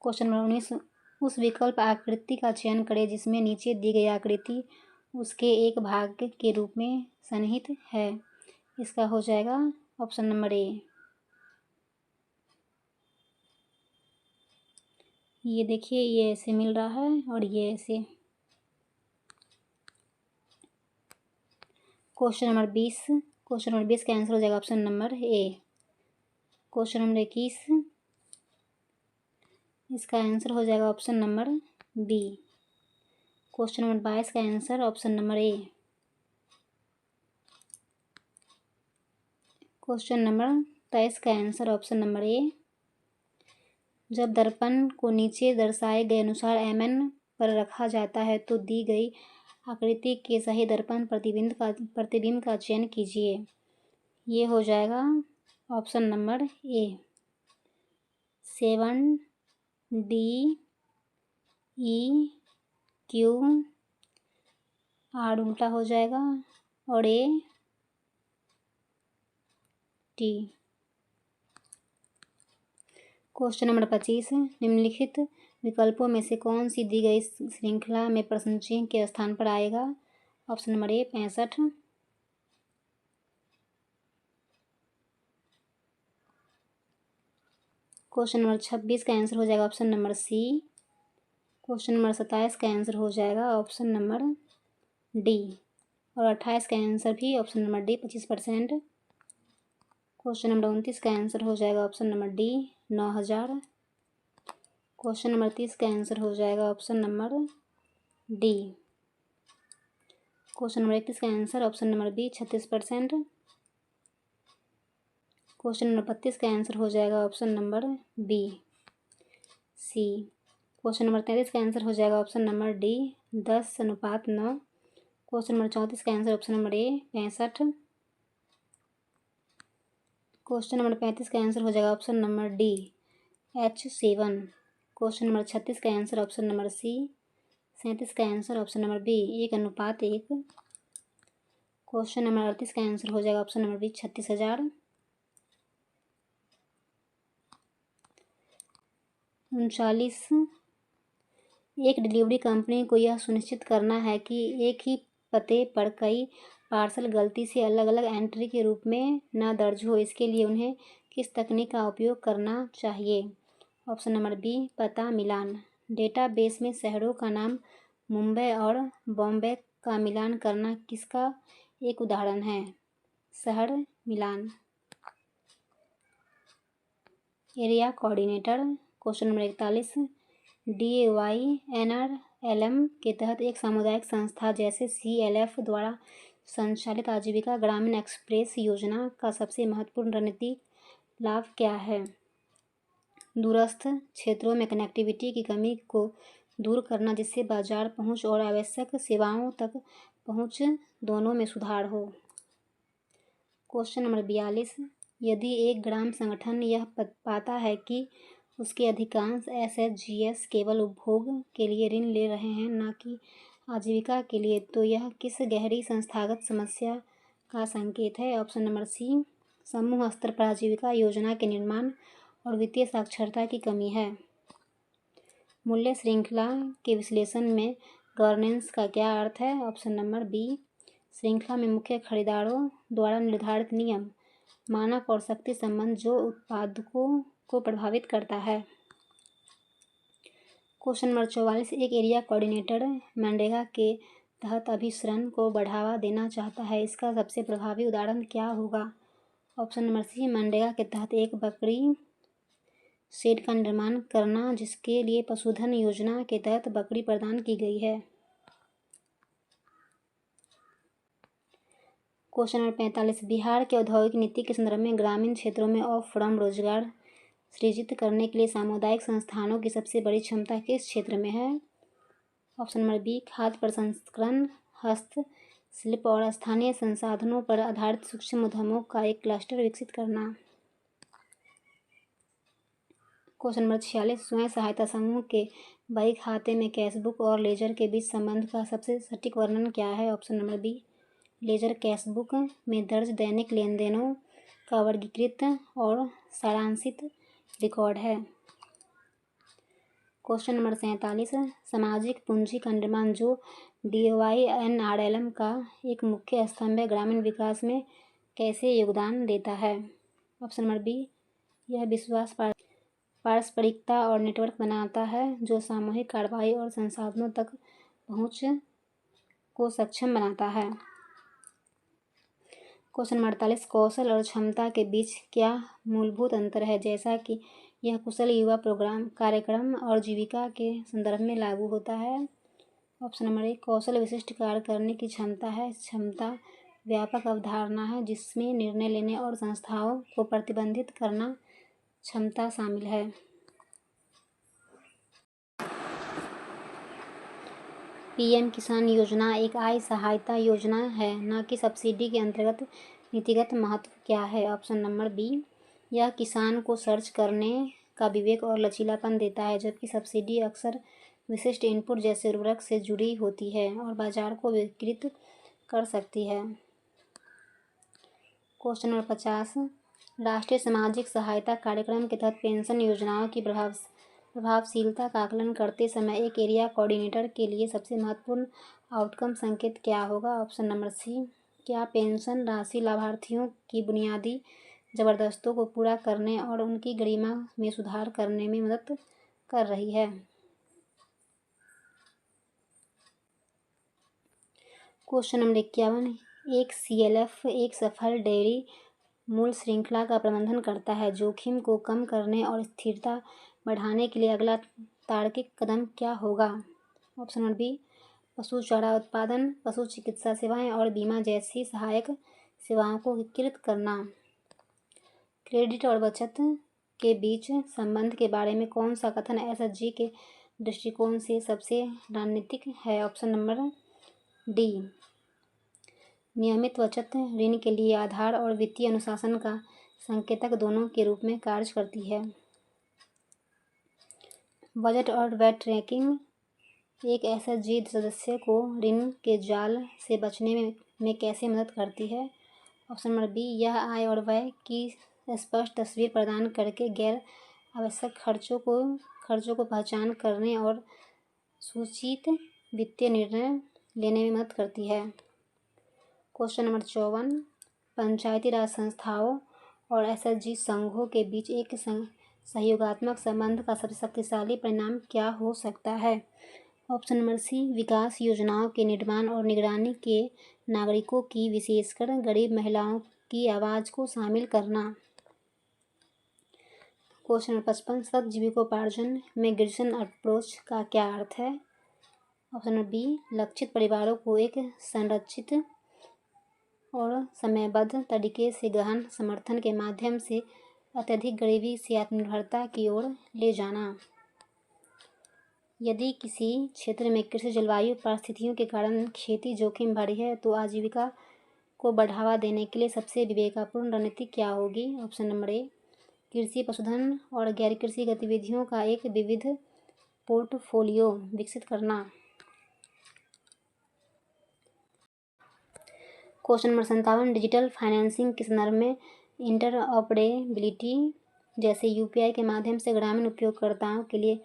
क्वेश्चन नंबर 19, उस विकल्प आकृति का चयन करें जिसमें नीचे दी गई आकृति उसके एक भाग के रूप में सन्निहित है। इसका हो जाएगा ऑप्शन नंबर ए। ये देखिए, ये ऐसे मिल रहा है और ये ऐसे। क्वेश्चन नंबर 20 का आंसर हो जाएगा option number A. Question number 21, इसका आंसर हो जाएगा option number B. Question number 22 का answer option number A. Question number 23 का आंसर ऑप्शन नंबर ए। जब दर्पण को नीचे दर्शाए गए अनुसार mn पर रखा जाता है तो दी गई आकृति के सही दर्पण प्रतिबिंब का चयन कीजिए। ये हो जाएगा ऑप्शन नंबर ए 7DEQ। उल्टा हो जाएगा और AT। क्वेश्चन नंबर 25 निम्नलिखित विकल्पों में से कौन सी दी गई श्रृंखला में प्रश्न चिह्न के स्थान पर आएगा। Option number A 65। Question number 26 का आंसर हो जाएगा option number C. Question number 27 का आंसर हो जाएगा ऑप्शन नंबर डी और 28 का आंसर भी option number D 25%। Question number 29 का आंसर हो जाएगा option number D 9000। Question number 30 का आंसर हो जाएगा option number D. Question number 31 का answer option number B 36%। Question number 32 का आंसर हो जाएगा option number B C. Question number 33 का आंसर हो जाएगा option number D 10:9। Question number 34 का answer option number A 65। Question number 35 का आंसर हो जाएगा option number D H7। Question number 36 का आंसर ऑप्शन नंबर सी। 37 का answer option number B 1:1। Question number 38 का आंसर हो जाएगा ऑप्शन नंबर बी 36,000। 39 एक डिलीवरी कंपनी को यह सुनिश्चित करना है कि एक ही पते पर कई पार्सल गलती से अलग अलग एंट्री के रूप में न दर्ज हो। इसके लिए उन्हें किस तकनीक का उपयोग करना चाहिए। ऑप्शन नंबर बी पता मिलान। डेटाबेस में शहरों का नाम मुंबई और बॉम्बे का मिलान करना किसका एक उदाहरण है। शहर Milan. Area coordinator. Question number 41 DYNRLM के तहत एक सामुदायिक संस्था जैसे CLF द्वारा संचालित आजीविका ग्रामीण एक्सप्रेस योजना का सबसे महत्वपूर्ण रणनीतिक लाभ क्या है। दूरस्थ क्षेत्रों में कनेक्टिविटी की कमी को दूर करना जिससे बाजार पहुंच और आवश्यक सेवाओं तक पहुंच दोनों में सुधार हो। क्वेश्चन नंबर 42 यदि एक ग्राम संगठन यह पाता है कि उसके अधिकांश SHGs केवल उपभोग के लिए ऋण ले रहे हैं न कि आजीविका के लिए तो यह किस गहरी संस्थागत समस्या का संकेत है। ऑप्शन नंबर सी समूह स्तर पर आजीविका योजना के निर्माण और वित्तीय साक्षरता की कमी है। मूल्य श्रृंखला के विश्लेषण में गवर्नेंस का क्या अर्थ है। ऑप्शन नंबर बी श्रृंखला में मुख्य खरीदारों द्वारा निर्धारित नियम मानक और शक्ति संबंध जो उत्पादकों को प्रभावित करता है। क्वेश्चन नंबर 44 एक एरिया कोऑर्डिनेटर मनरेगा के तहत अभिसरण को बढ़ावा देना चाहता है। इसका सबसे प्रभावी उदाहरण क्या होगा। ऑप्शन नंबर सी मनरेगा के तहत एक बकरी शेड का निर्माण करना जिसके लिए पशुधन योजना के तहत बकरी प्रदान की गई है। क्वेश्चन नंबर 45 बिहार के औद्योगिक नीति के संदर्भ में ग्रामीण क्षेत्रों में ऑफ श्रम रोजगार सृजित करने के लिए सामुदायिक संस्थानों की सबसे बड़ी क्षमता किस क्षेत्र में है। ऑप्शन नंबर बी खाद्य प्रसंस्करण हस्तशिल्प और स्थानीय संसाधनों पर आधारित सूक्ष्म उद्यमों का एक क्लस्टर विकसित करना। क्वेश्चन नंबर 46 स्वयं सहायता समूह के बही खाते में कैशबुक और लेजर के बीच संबंध का सबसे सटीक वर्णन क्या है। Option number B ledger cashbook में दर्ज दैनिक लेन देनों का वर्गीकृत और सारांशित रिकॉर्ड है। क्वेश्चन नंबर 47 सामाजिक पूंजी का निर्माण जो DYNRLM का एक मुख्य स्तंभ है ग्रामीण विकास में कैसे योगदान देता है। ऑप्शन नंबर बी यह विश्वास पारस्परिकता और नेटवर्क बनाता है जो सामूहिक कार्रवाई और संसाधनों तक पहुंच को सक्षम बनाता है। क्वेश्चन नंबर 48 कौशल और क्षमता के बीच क्या मूलभूत अंतर है जैसा कि यह कुशल युवा प्रोग्राम कार्यक्रम और जीविका के संदर्भ में लागू होता है। ऑप्शन नंबर 1 कौशल विशिष्ट कार्य करने की क्षमता है। क्षमता व्यापक अवधारणा है जिसमें निर्णय लेने और संस्थाओं को प्रतिबंधित करना क्षमता शामिल है। पीएम किसान योजना एक आय सहायता योजना है, न कि सब्सिडी के अंतर्गत। नीतिगत महत्व क्या है? ऑप्शन नंबर बी, यह किसान को सर्च करने का विवेक और लचीलापन देता है, जबकि सब्सिडी अक्सर विशिष्ट इनपुट जैसे उर्वरक से जुड़ी होती है और बाजार को विकृत कर सकती है। क्वेश्चन नंबर 50, राष्ट्रीय सामाजिक सहायता कार्यक्रम के तहत पेंशन योजनाओं की प्रभावशीलता का आकलन करते समय एक एरिया कोऑर्डिनेटर के लिए सबसे महत्वपूर्ण आउटकम संकेत क्या होगा? ऑप्शन नंबर सी, क्या पेंशन राशि लाभार्थियों की बुनियादी ज़बरदस्तों को पूरा करने और उनकी गरिमा में सुधार करने में मदद कर रही है? क्वेश्चन नंबर 51, एक CLF एक सफल डेयरी मूल श्रृंखला का प्रबंधन करता है। जोखिम को कम करने और स्थिरता बढ़ाने के लिए अगला तार्किक कदम क्या होगा? ऑप्शन नंबर बी, पशु चारा उत्पादन, पशु चिकित्सा सेवाएं और बीमा जैसी सहायक सेवाओं को एकीकृत करना। क्रेडिट और बचत के बीच संबंध के बारे में कौन सा कथन SHG के दृष्टिकोण से सबसे रणनीतिक है? ऑप्शन नंबर डी, नियमित बचत ऋण के लिए आधार और वित्तीय अनुशासन का संकेतक दोनों के रूप में कार्य करती है। बजट और व्यय ट्रैकिंग एक SHG सदस्य को ऋण के जाल से बचने में कैसे मदद करती है? ऑप्शन नंबर बी, यह आय और व्यय की स्पष्ट तस्वीर प्रदान करके गैर आवश्यक खर्चों को पहचान करने और सूचित वित्तीय निर्णय लेने में मदद करती है। क्वेश्चन नंबर 54, पंचायती राज संस्थाओं और SHG संघों के बीच एक सहयोगात्मक संबंध का सबसे शक्तिशाली परिणाम क्या हो सकता है? ऑप्शन नंबर सी, विकास योजनाओं के निर्माण और निगरानी के नागरिकों की, विशेषकर गरीब महिलाओं की आवाज़ को शामिल करना। क्वेश्चन नंबर 55, सतत जीविकोपार्जन में ग्रेजुएशन अप्रोच का क्या अर्थ है? ऑप्शन नंबर बी, लक्षित परिवारों को एक संरचित और समयबद्ध तरीके से गहन समर्थन के माध्यम से अत्यधिक गरीबी से आत्मनिर्भरता की ओर ले जाना। यदि किसी क्षेत्र में कृषि जलवायु परिस्थितियों के कारण खेती जोखिम भरी है तो आजीविका को बढ़ावा देने के लिए सबसे विवेकपूर्ण रणनीति क्या होगी? ऑप्शन नंबर ए, कृषि, पशुधन और गैर कृषि गतिविधियों का एक विविध पोर्टफोलियो विकसित करना। क्वेश्चन नंबर 57, डिजिटल फाइनेंसिंग के संदर्भ में इंटरऑपरेबिलिटी जैसे UPI के माध्यम से ग्रामीण उपयोगकर्ताओं के लिए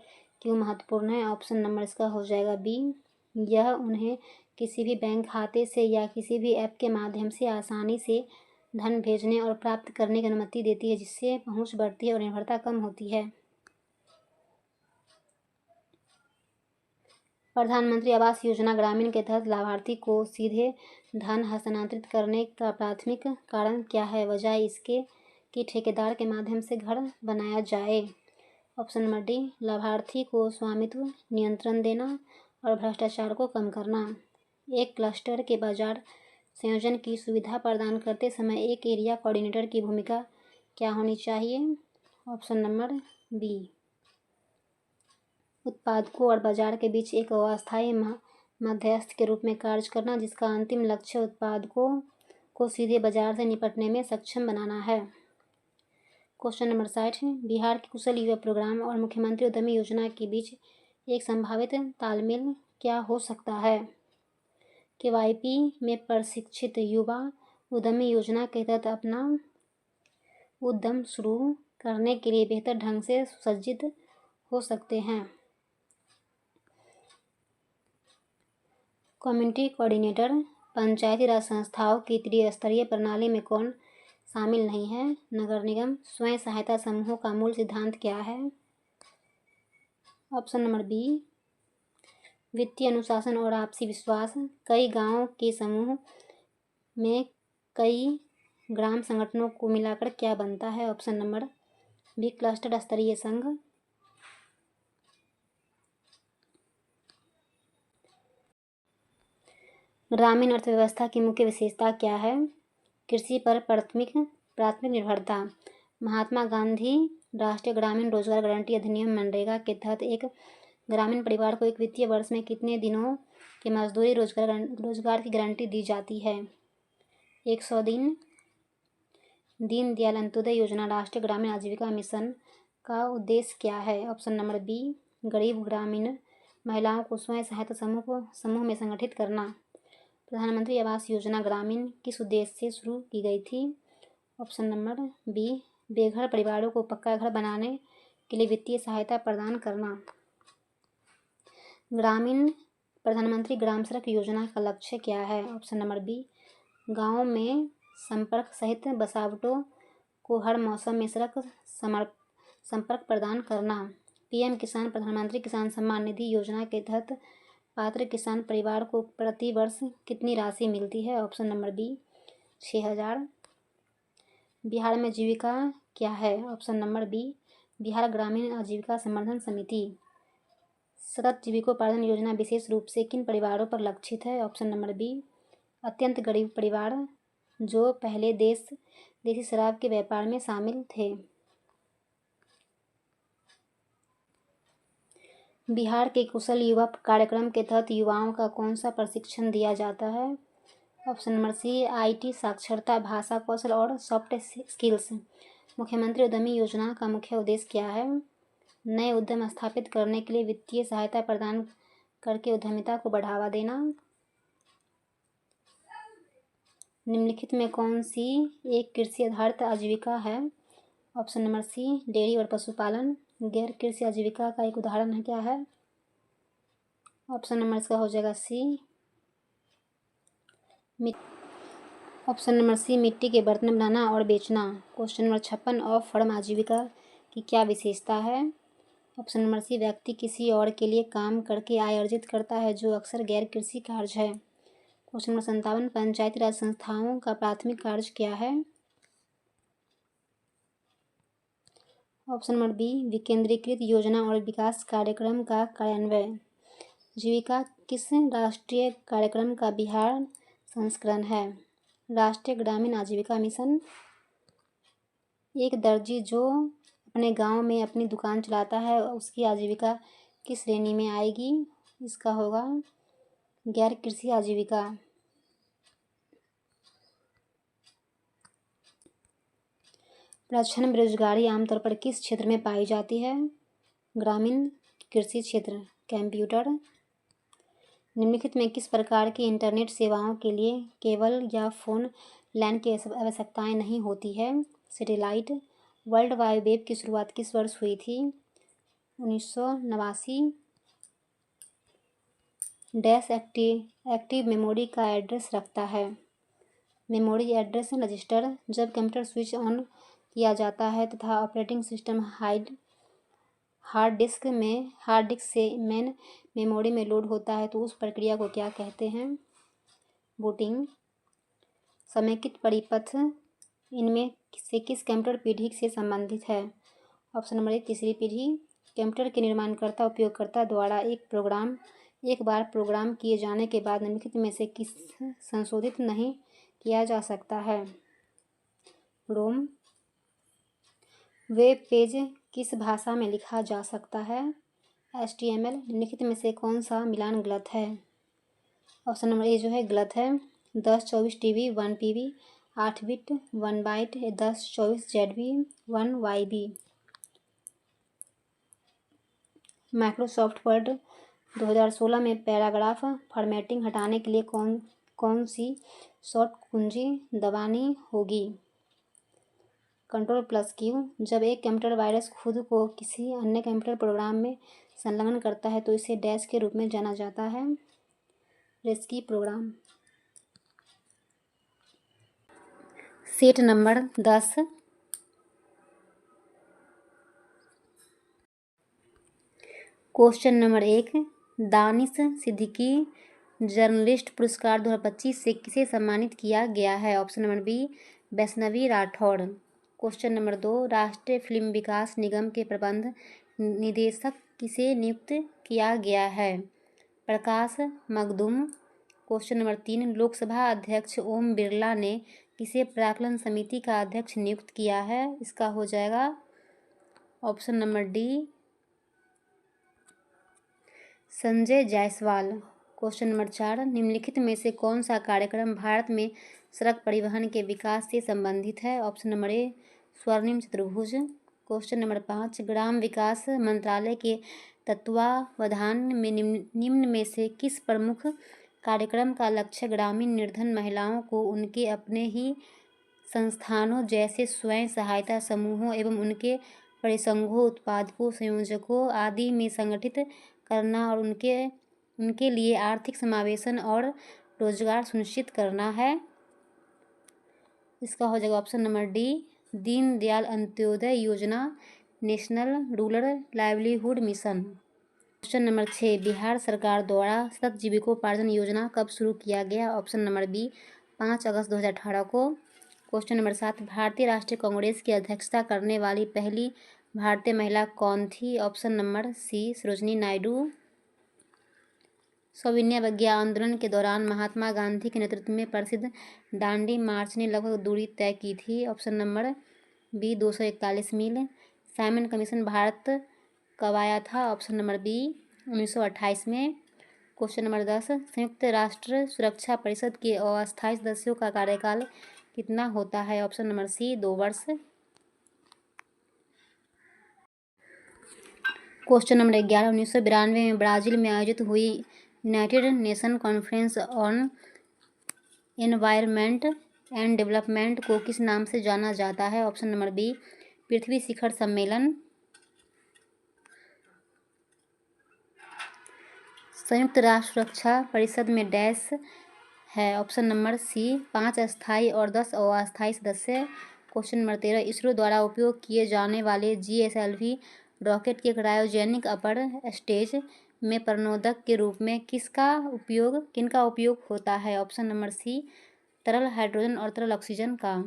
क्यों महत्वपूर्ण है? ऑप्शन नंबर इसका हो जाएगा बी, यह उन्हें किसी भी बैंक खाते से या किसी भी ऐप के माध्यम से आसानी से धन भेजने और प्राप्त करने की अनुमति देती है, जिससे पहुंच बढ़ती है और निर्भरता कम होती है। प्रधानमंत्री आवास योजना ग्रामीण के तहत लाभार्थी को सीधे धन हस्तांतरित करने का प्राथमिक कारण क्या है? वजह इसके कि ठेकेदार के माध्यम से घर बनाया जाए। ऑप्शन नंबर डी, लाभार्थी को स्वामित्व नियंत्रण देना और भ्रष्टाचार को कम करना। एक क्लस्टर के बाजार संयोजन की सुविधा प्रदान करते समय एक एरिया कोऑर्डिनेटर की भूमिका क्या होनी चाहिए? ऑप्शन नंबर बी, उत्पादकों और बाजार के बीच एक अस्थायी मध्यस्थ के रूप में कार्य करना, जिसका अंतिम लक्ष्य उत्पादकों को सीधे बाजार से निपटने में सक्षम बनाना है। क्वेश्चन नंबर 60, बिहार के कुशल युवा प्रोग्राम और मुख्यमंत्री उद्यमी योजना के बीच एक संभावित तालमेल क्या हो सकता है? KYP में प्रशिक्षित युवा उद्यमी योजना के तहत अपना उद्यम शुरू करने के लिए बेहतर ढंग से सुसज्जित हो सकते हैं। कम्युनिटी कोऑर्डिनेटर पंचायती राज संस्थाओं की त्रिस्तरीय प्रणाली में कौन शामिल नहीं है? नगर निगम। स्वयं सहायता समूहों का मूल सिद्धांत क्या है? ऑप्शन नंबर बी, वित्तीय अनुशासन और आपसी विश्वास। कई गांवों के समूह में कई ग्राम संगठनों को मिलाकर क्या बनता है? ऑप्शन नंबर बी, क्लस्टर स्तरीय संघ। ग्रामीण अर्थव्यवस्था की मुख्य विशेषता क्या है? कृषि पर प्राथमिक निर्भरता। महात्मा गांधी राष्ट्रीय ग्रामीण रोजगार गारंटी अधिनियम मनरेगा के तहत एक ग्रामीण परिवार को एक वित्तीय वर्ष में कितने दिनों की मजदूरी रोजगार की गारंटी दी जाती है? 100 दिन। दीनदयाल अंत्योदय योजना राष्ट्रीय ग्रामीण आजीविका मिशन का उद्देश्य क्या है? ऑप्शन नंबर बी, गरीब ग्रामीण महिलाओं को स्वयं सहायता समूह में संगठित करना। प्रधानमंत्री आवास योजना ग्रामीण किस उद्देश्य से शुरू की गई थी? ऑप्शन नंबर बी, बेघर परिवारों को पक्का घर बनाने के लिए वित्तीय सहायता प्रदान करना। ग्रामीण प्रधानमंत्री ग्राम सड़क योजना का लक्ष्य क्या है? ऑप्शन नंबर बी, गाँव में संपर्क सहित बसावटों को हर मौसम में सड़क संपर्क प्रदान करना। पीएम किसान प्रधानमंत्री किसान सम्मान निधि योजना के तहत पात्र किसान परिवार को प्रति वर्ष कितनी राशि मिलती है? Option number B, 6000। बिहार में जीविका क्या है? ऑप्शन नंबर बी, बिहार ग्रामीण आजीविका संवर्धन समिति। सतत जीविकोपार्जन योजना विशेष रूप से किन परिवारों पर लक्षित है? ऑप्शन नंबर बी, अत्यंत गरीब परिवार जो पहले देसी शराब के व्यापार में शामिल थे। बिहार के कुशल युवा कार्यक्रम के तहत युवाओं का कौन सा प्रशिक्षण दिया जाता है? ऑप्शन नंबर सी, आईटी, साक्षरता, भाषा कौशल और सॉफ्ट स्किल्स। मुख्यमंत्री उद्यमी योजना का मुख्य उद्देश्य क्या है? नए उद्यम स्थापित करने के लिए वित्तीय सहायता प्रदान करके उद्यमिता को बढ़ावा देना। निम्नलिखित में कौन सी एक कृषि आधारित आजीविका है? ऑप्शन नंबर सी, डेयरी और पशुपालन। गैर कृषि आजीविका का एक उदाहरण है क्या है? ऑप्शन नंबर इसका हो जाएगा सी, ऑप्शन नंबर सी, मिट्टी के बर्तन बनाना और बेचना। क्वेश्चन नंबर 56, ऑफ फर्म आजीविका की क्या विशेषता है? ऑप्शन नंबर सी, व्यक्ति किसी और के लिए काम करके आय अर्जित करता है जो अक्सर गैर कृषि कार्य है। क्वेश्चन नंबर 57, पंचायती राज संस्थाओं का प्राथमिक कार्य क्या है? ऑप्शन नंबर बी, विकेंद्रीकृत योजना और विकास कार्यक्रम का कार्यान्वयन। जीविका किस राष्ट्रीय कार्यक्रम का बिहार संस्करण है? राष्ट्रीय ग्रामीण आजीविका मिशन। एक दर्जी जो अपने गांव में अपनी दुकान चलाता है उसकी आजीविका किस श्रेणी में आएगी? इसका होगा गैर कृषि आजीविका। प्रच्छन्न बेरोजगारी आमतौर पर किस क्षेत्र में पाई जाती है? ग्रामीण, कृषि क्षेत्र, कंप्यूटर। निम्नलिखित में किस प्रकार की इंटरनेट सेवाओं के लिए केबल या फोन लाइन की आवश्यकताएं नहीं होती है? सैटेलाइट। वर्ल्ड वाइड वेब की शुरुआत किस वर्ष हुई थी? 1989। डैश एक्टिव मेमोरी का एड्रेस रखता है? Memory address register. जब कंप्यूटर स्विच ऑन किया जाता है तथा ऑपरेटिंग सिस्टम हार्ड डिस्क से मेन मेमोरी में लोड होता है तो उस प्रक्रिया को क्या कहते हैं? बूटिंग। समेकित परिपथ इनमें से किस कंप्यूटर पीढ़ी से संबंधित है? ऑप्शन नंबर 1, तीसरी पीढ़ी। कंप्यूटर के निर्माणकर्ता उपयोगकर्ता द्वारा एक बार प्रोग्राम किए जाने के बाद निम्नलिखित में से किस संशोधित नहीं किया जा सकता है? रोम। वेब पेज किस भाषा में लिखा जा सकता है? HTML। निम्नलिखित में से कौन सा मिलान गलत है? ऑप्शन नंबर ए जो है गलत है। 1024 TB 1 PB 8 bit 1 byte 1024 ZB 1 YB। Microsoft Word 2016 में पैराग्राफ फॉर्मेटिंग हटाने के लिए कौन सी शॉर्ट कुंजी दबानी होगी? Ctrl+Q। जब एक कंप्यूटर वायरस खुद को किसी अन्य कंप्यूटर प्रोग्राम में संलग्न करता है तो इसे डैश के रूप में जाना जाता है? रेस्की program. Set number 10। Question number 1, Danish Siddiqui journalist पुरस्कार 2025 से किसे सम्मानित किया गया है? Option number B, Vaishnavi Rathore. Question number 2, राष्ट्रीय फिल्म विकास निगम के प्रबंध निदेशक किसे नियुक्त किया गया है? प्रकाश मखदूम। क्वेश्चन नंबर 3, लोकसभा अध्यक्ष ओम बिरला ने किसे प्राक्कलन समिति का अध्यक्ष नियुक्त किया है? इसका हो जाएगा option number D, Sanjay Jaiswal. Question number 4, निम्नलिखित में से कौन सा कार्यक्रम भारत में सड़क परिवहन के विकास से संबंधित है? ऑप्शन नंबर ए, स्वर्णिम चतुर्भुज। क्वेश्चन नंबर 5, ग्राम विकास मंत्रालय के तत्वावधान में निम्न में से किस प्रमुख कार्यक्रम का लक्ष्य ग्रामीण निर्धन महिलाओं को उनके अपने ही संस्थानों जैसे स्वयं सहायता समूहों एवं उनके परिसंघों, उत्पादकों, संयोजकों आदि में संगठित करना और उनके लिए आर्थिक समावेशन और रोजगार सुनिश्चित करना है? इसका हो जाएगा option number D, Deendayal Antyodaya Yojana, national rural livelihood mission. Question number 6, Bihar सरकार द्वारा सतत जीविकोपार्जन योजना कब शुरू किया गया? ऑप्शन नंबर बी, 5 अगस्त 2018 को। क्वेश्चन नंबर 7, भारतीय राष्ट्रीय कांग्रेस की अध्यक्षता करने वाली पहली भारतीय महिला कौन थी? Option number C, Sarojini Naidu. सविनय अवज्ञा आंदोलन के दौरान महात्मा गांधी के नेतृत्व में प्रसिद्ध दांडी मार्च ने लगभग दूरी तय की थी? ऑप्शन नंबर बी, 241 मील। साइमन कमीशन भारत कब आया था? ऑप्शन नंबर बी, 1928 में। क्वेश्चन नंबर 10, संयुक्त राष्ट्र सुरक्षा परिषद के अस्थायी सदस्यों का कार्यकाल कितना होता है? ऑप्शन नंबर सी, 2 वर्ष। क्वेश्चन नंबर 11, 1992 में ब्राज़ील में आयोजित हुई United nation conference on environment and development को किस नाम से जाना जाता है? ऑप्शन नंबर बी, पृथ्वी शिखर सम्मेलन। संयुक्त राष्ट्र सुरक्षा परिषद में डैश है? ऑप्शन नंबर सी, 5 स्थायी और 10 अस्थायी सदस्य। क्वेश्चन नंबर 13, इसरो द्वारा उपयोग किए जाने वाले GSLV रॉकेट के क्रायोजेनिक अपर स्टेज में प्रणोदक के रूप में किनका उपयोग होता है? ऑप्शन नंबर सी, तरल हाइड्रोजन और तरल ऑक्सीजन का।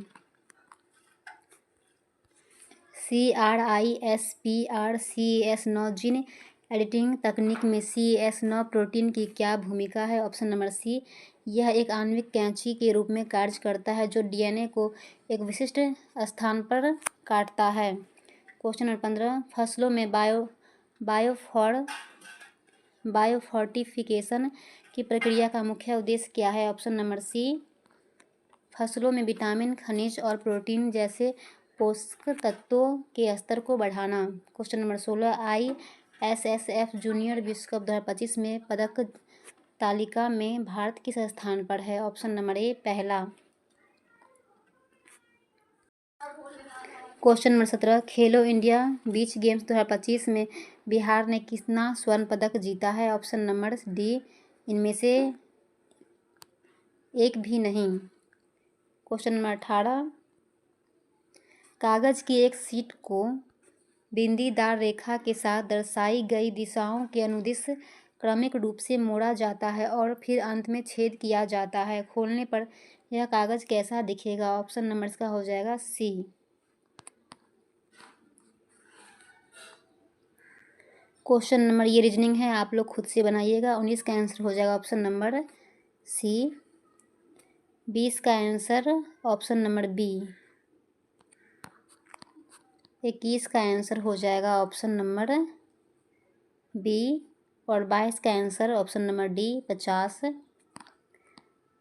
CRISPR-Cas9 जीन एडिटिंग तकनीक में Cas9 प्रोटीन की क्या भूमिका है? ऑप्शन नंबर सी, यह एक आणविक कैंची के रूप में कार्य करता है जो DNA को एक विशिष्ट स्थान पर काटता है। क्वेश्चन नंबर 15, फसलों में बायोफोर्टिफिकेशन की प्रक्रिया का मुख्य उद्देश्य क्या है? ऑप्शन नंबर सी, फसलों में विटामिन, खनिज और प्रोटीन जैसे पोषक तत्वों के स्तर को बढ़ाना। क्वेश्चन नंबर 16, ISSF जूनियर विश्व कप 2025 में पदक तालिका में भारत किस स्थान पर है? ऑप्शन नंबर ए, पहला। क्वेश्चन नंबर 17, खेलो इंडिया बीच गेम्स 2025 में बिहार ने कितना स्वर्ण पदक जीता है? ऑप्शन नंबर डी, इनमें से एक भी नहीं। क्वेश्चन नंबर 18, कागज की एक शीट को बिंदीदार रेखा के साथ दर्शाई गई दिशाओं के अनुदिश क्रमिक रूप से मोड़ा जाता है और फिर अंत में छेद किया जाता है। खोलने पर यह कागज कैसा दिखेगा? ऑप्शन नंबर इसका हो जाएगा सी। क्वेश्चन नंबर, ये रीजनिंग है, आप लोग खुद से बनाइएगा। 19 का आंसर हो जाएगा ऑप्शन नंबर सी। 20 का आंसर ऑप्शन नंबर बी। 21 का आंसर हो जाएगा ऑप्शन नंबर बी और 22 का answer option number D, 50।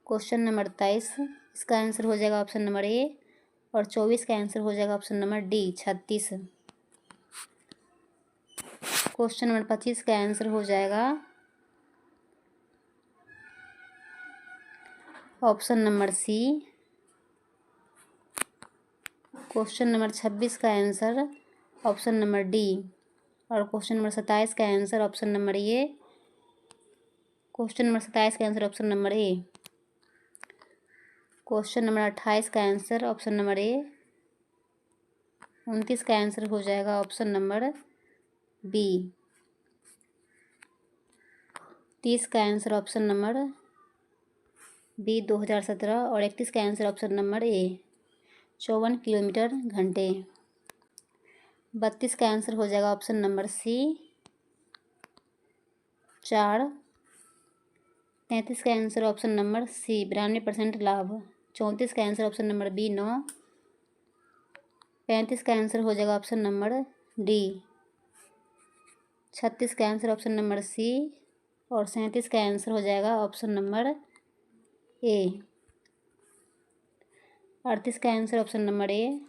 Question number 23, इसका आंसर हो जाएगा ऑप्शन नंबर ए और 24 का आंसर हो जाएगा option number D, 36। Question number 25 का आंसर हो जाएगा option number C. Question number 26 का आंसर ऑप्शन नंबर डी और क्वेश्चन नंबर 27 का answer option number A. Question number 27 का answer option number A. Question number 28 का आंसर ऑप्शन नंबर ए। 29 का answer हो जाएगा ऑप्शन नंबर बी। 30 का आंसर ऑप्शन नंबर बी 2017 और 31 का आंसर ऑप्शन नंबर ए 54 किलोमीटर घंटे। 32 का आंसर हो जाएगा ऑप्शन नंबर सी 4। 33 का आंसर ऑप्शन नंबर सी 92% लाभ। 34 का आंसर ऑप्शन नंबर बी 9। 35 का आंसर हो जाएगा ऑप्शन नंबर डी 36 का आंसर ऑप्शन नंबर सी और 37 का आंसर हो जाएगा ऑप्शन नंबर ए 38 का answer option number A.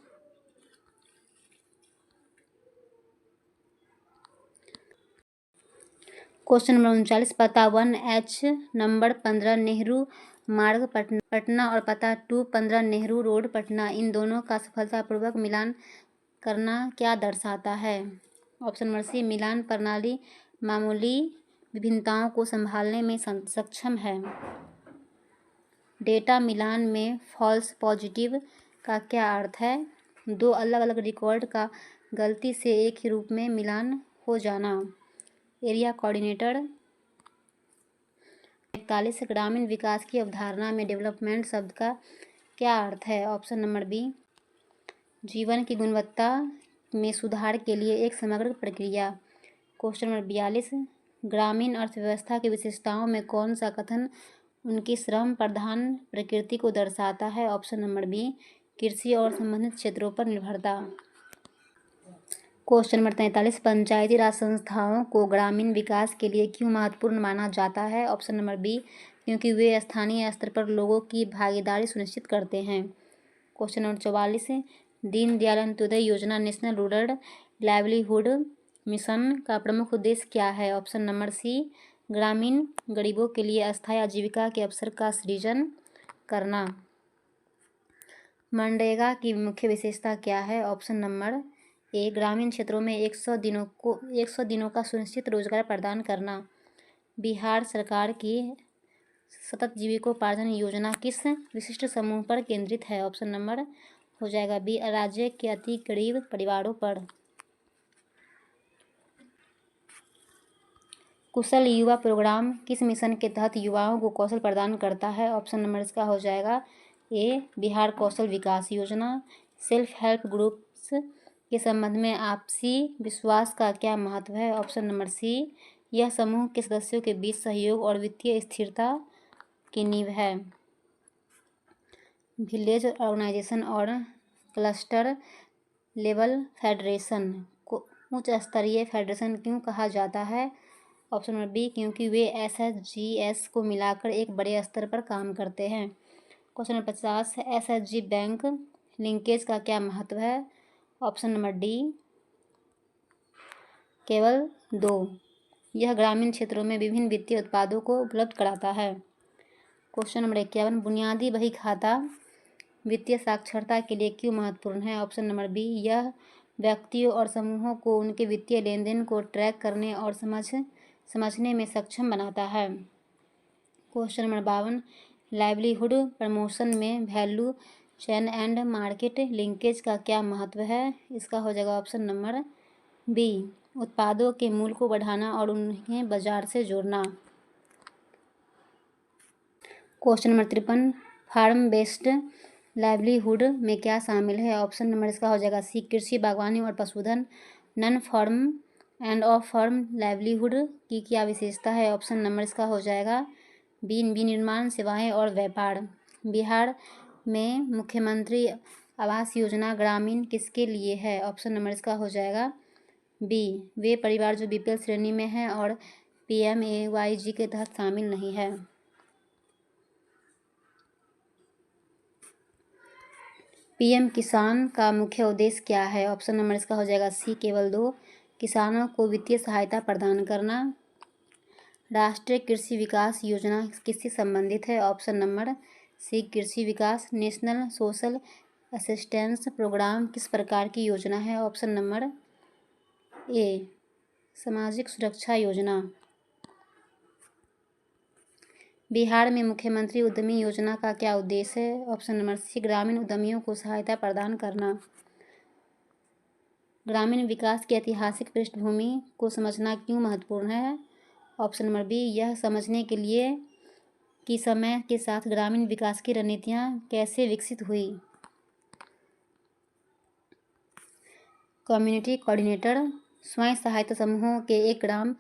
Question number 39 पता 1H नंबर 15 नेहरू मार्ग पटना और पता 2 15 नेहरू रोड पटना, इन दोनों का सफलतापूर्वक मिलान करना क्या दर्शाता है? ऑप्शन नंबर सी मिलान प्रणाली मामूली विभिन्नताओं को संभालने में सक्षम है। डेटा मिलान में फॉल्स पॉजिटिव का क्या अर्थ है? दो अलग अलग रिकॉर्ड का गलती से एक ही रूप में मिलान हो जाना। Area coordinator. 41 ग्रामीण विकास की अवधारणा में डेवलपमेंट शब्द का क्या अर्थ है? ऑप्शन नंबर बी जीवन की गुणवत्ता में सुधार के लिए एक समग्र प्रक्रिया। क्वेश्चन नंबर 42 ग्रामीण अर्थव्यवस्था की विशेषताओं में कौन सा कथन उनकी श्रम प्रधान प्रकृति को दर्शाता है? ऑप्शन नंबर बी कृषि और संबंधित क्षेत्रों पर निर्भरता। क्वेश्चन नंबर 43 पंचायती राज संस्थाओं को ग्रामीण विकास के लिए क्यों महत्वपूर्ण माना जाता है? ऑप्शन नंबर बी क्योंकि वे स्थानीय स्तर पर लोगों की भागीदारी सुनिश्चित करते हैं। Question number 44 Deendayal Antyodaya Yojana national rural livelihood mission का प्रमुख उद्देश्य क्या है? ऑप्शन नंबर सी ग्रामीण गरीबों के लिए अस्थायी आजीविका के अवसर का सृजन करना। मनरेगा की मुख्य विशेषता क्या है? ऑप्शन नंबर ए ग्रामीण क्षेत्रों में 100 दिनों का सुनिश्चित रोजगार प्रदान करना। बिहार सरकार की सतत जीविकोपार्जन योजना किस विशिष्ट समूह पर केंद्रित है? ऑप्शन नंबर हो जाएगा बी राज्य के अति गरीब परिवारों पर। कुशल युवा प्रोग्राम किस मिशन के तहत युवाओं को कौशल प्रदान करता है? ऑप्शन नंबर इसका हो जाएगा ए बिहार कौशल विकास योजना। सेल्फ हेल्प ग्रुप्स के संबंध में आपसी विश्वास का क्या महत्व है? ऑप्शन नंबर सी यह समूह के सदस्यों के बीच सहयोग और वित्तीय स्थिरता की नींव है। विलेज ऑर्गेनाइजेशन और क्लस्टर लेवल फेडरेशन को उच्च स्तरीय फेडरेशन क्यों कहा जाता है? ऑप्शन नंबर बी क्योंकि वे SHGs को मिलाकर एक बड़े स्तर पर काम करते हैं। Question number 50 SHG bank linkage का क्या महत्व है? ऑप्शन नंबर डी केवल 2, यह ग्रामीण क्षेत्रों में विभिन्न वित्तीय उत्पादों को उपलब्ध कराता है। क्वेश्चन नंबर 51 बुनियादी बही खाता वित्तीय साक्षरता के लिए क्यों महत्वपूर्ण है? ऑप्शन नंबर बी यह व्यक्तियों और समूहों को उनके वित्तीय लेन देन को ट्रैक करने और समझने में सक्षम बनाता है। क्वेश्चन नंबर 52 लाइवलीहुड प्रमोशन में value chain and market linkage का क्या महत्व है? इसका हो जाएगा ऑप्शन नंबर बी उत्पादों के मूल्य को बढ़ाना और उन्हें बाजार से जोड़ना। Question number 53 farm based livelihood में क्या शामिल है? ऑप्शन नंबर इसका हो जाएगा सी कृषि बागवानी और पशुधन। Non farm and off farm livelihood की क्या विशेषता है? ऑप्शन नंबर इसका हो जाएगा बी विनिर्माण सेवाएं और व्यापार। बिहार में मुख्यमंत्री आवास योजना ग्रामीण किसके लिए है? ऑप्शन नंबर इसका हो जाएगा बी वे परिवार जो BPL श्रेणी में हैं और PMAYG के तहत शामिल नहीं है। PM किसान का मुख्य उद्देश्य क्या है? ऑप्शन नंबर इसका हो जाएगा सी केवल 2, किसानों को वित्तीय सहायता प्रदान करना। राष्ट्रीय कृषि विकास योजना किससे संबंधित है? ऑप्शन नंबर सी कृषि विकास। नेशनल सोशल असिस्टेंस प्रोग्राम किस प्रकार की योजना है? ऑप्शन नंबर ए सामाजिक सुरक्षा योजना। बिहार में मुख्यमंत्री उद्यमी योजना का क्या उद्देश्य है? ऑप्शन नंबर सी ग्रामीण उद्यमियों को सहायता प्रदान करना। ग्रामीण विकास की ऐतिहासिक पृष्ठभूमि को समझना क्यों महत्वपूर्ण है? ऑप्शन नंबर बी यह समझने के लिए कि समय के साथ ग्रामीण विकास की रणनीतियाँ कैसे विकसित हुई। कम्युनिटी कोऑर्डिनेटर स्वयं सहायता समूहों के एक ग्राम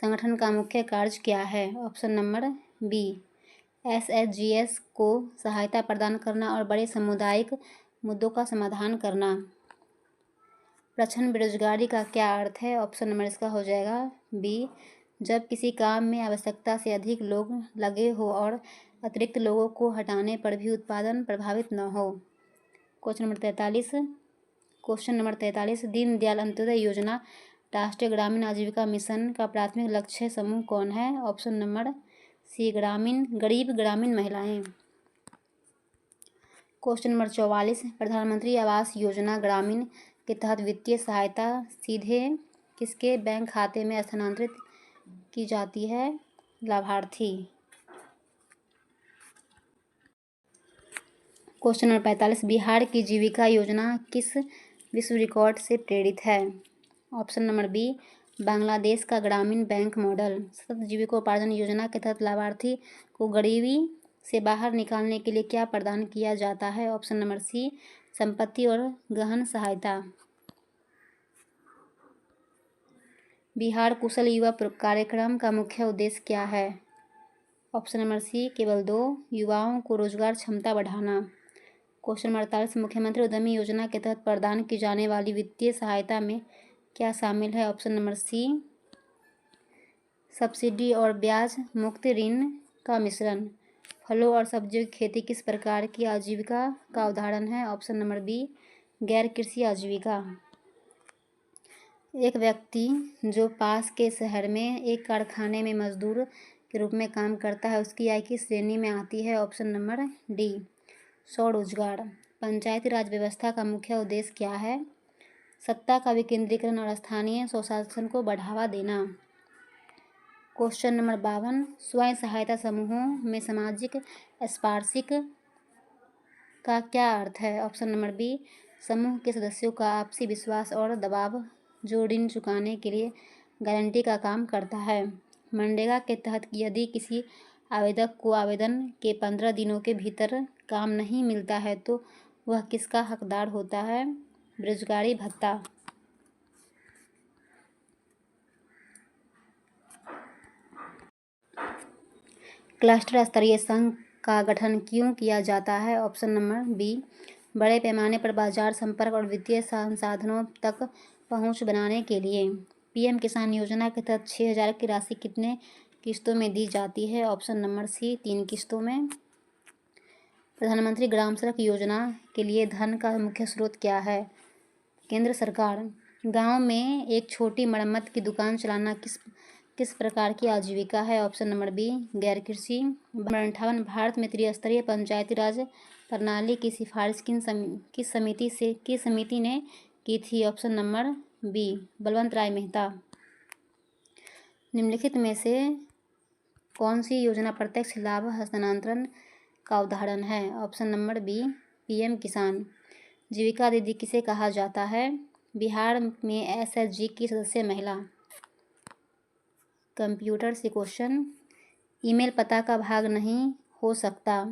संगठन का मुख्य कार्य क्या है? ऑप्शन नंबर बी SHGs को सहायता प्रदान करना और बड़े सामुदायिक मुद्दों का समाधान करना। प्रच्छन्न बेरोजगारी का क्या अर्थ है? ऑप्शन नंबर इसका हो जाएगा बी, जब किसी काम में आवश्यकता से अधिक लोग लगे हो और अतिरिक्त लोगों को हटाने पर भी उत्पादन प्रभावित न हो। क्वेश्चन नंबर 43, दीनदयाल अंत्योदय योजना राष्ट्रीय ग्रामीण आजीविका मिशन का प्राथमिक लक्ष्य समूह कौन है? ऑप्शन नंबर सी, गरीब ग्रामीण महिलाएं। क्वेश्चन नंबर 44, प्रधानमंत्री आवास योजना ग्रामीण के तहत वित्तीय सहायता सीधे किसके बैंक खाते में स्थानांतरित की जाती है? लाभार्थी। क्वेश्चन नंबर 45, बिहार की जीविका योजना किस विश्व रिकॉर्ड से प्रेरित है? ऑप्शन नंबर बी, बांग्लादेश का ग्रामीण बैंक मॉडल। सतत जीविकोपार्जन योजना के तहत लाभार्थी को गरीबी से बाहर निकालने के लिए क्या प्रदान किया जाता है? ऑप्शन नंबर सी, संपत्ति और गहन सहायता। बिहार कुशल युवा कार्यक्रम का मुख्य उद्देश्य क्या है? ऑप्शन नंबर सी, केवल 2, युवाओं को रोजगार क्षमता बढ़ाना। क्वेश्चन नंबर 48, मुख्यमंत्री उद्यमी योजना के तहत प्रदान की जाने वाली वित्तीय सहायता में क्या शामिल है? ऑप्शन नंबर सी, सब्सिडी और ब्याज मुक्त ऋण का मिश्रण। फलों और सब्जियों की खेती किस प्रकार की आजीविका का उदाहरण है? ऑप्शन नंबर बी, गैर कृषि आजीविका। एक व्यक्ति जो पास के शहर में एक कारखाने में मजदूर के रूप में काम करता है, उसकी आय किस श्रेणी में आती है? ऑप्शन नंबर डी, स्वरोजगार। पंचायती राज व्यवस्था का मुख्य उद्देश्य क्या है? सत्ता का विकेंद्रीकरण और स्थानीय स्वशासन को बढ़ावा देना। क्वेश्चन नंबर 52, स्वयं सहायता समूहों में सामाजिक स्पार्शिक का क्या अर्थ है? ऑप्शन नंबर बी, समूह के सदस्यों का आपसी विश्वास और दबाव जो ऋण चुकाने के लिए गारंटी का काम करता है। मनरेगा के तहत यदि किसी आवेदक को आवेदन के 15 दिनों के भीतर काम नहीं मिलता है तो वह किसका हकदार होता है? बेरोजगारी भत्ता। क्लस्टर स्तरीय संघ का गठन क्यों किया जाता है? ऑप्शन नंबर बी, बड़े पैमाने पर बाजार संपर्क और वित्तीय संसाधनों तक पहुंच बनाने के लिए। पीएम किसान योजना के तहत 6,000 की राशि कितने किस्तों में दी जाती है? ऑप्शन नंबर सी, 3 किस्तों में। प्रधानमंत्री ग्राम सड़क योजना के लिए धन का मुख्य स्रोत क्या है? केंद्र सरकार। गांव में एक छोटी मरम्मत की दुकान चलाना किस प्रकार की आजीविका है? ऑप्शन नंबर बी, गैर कृषि। 58, भारत में त्रिस्तरीय पंचायती राज प्रणाली की सिफारिश किस समिति ने की थी? ऑप्शन नंबर बी, बलवंत राय मेहता। निम्नलिखित में से कौन सी योजना प्रत्यक्ष लाभ हस्तांतरण का उदाहरण है? ऑप्शन नंबर बी, पीएम किसान। जीविका दीदी किसे कहा जाता है? बिहार में एसएचजी की सदस्य महिला। कंप्यूटर से क्वेश्चन, ईमेल पता का भाग नहीं हो सकता।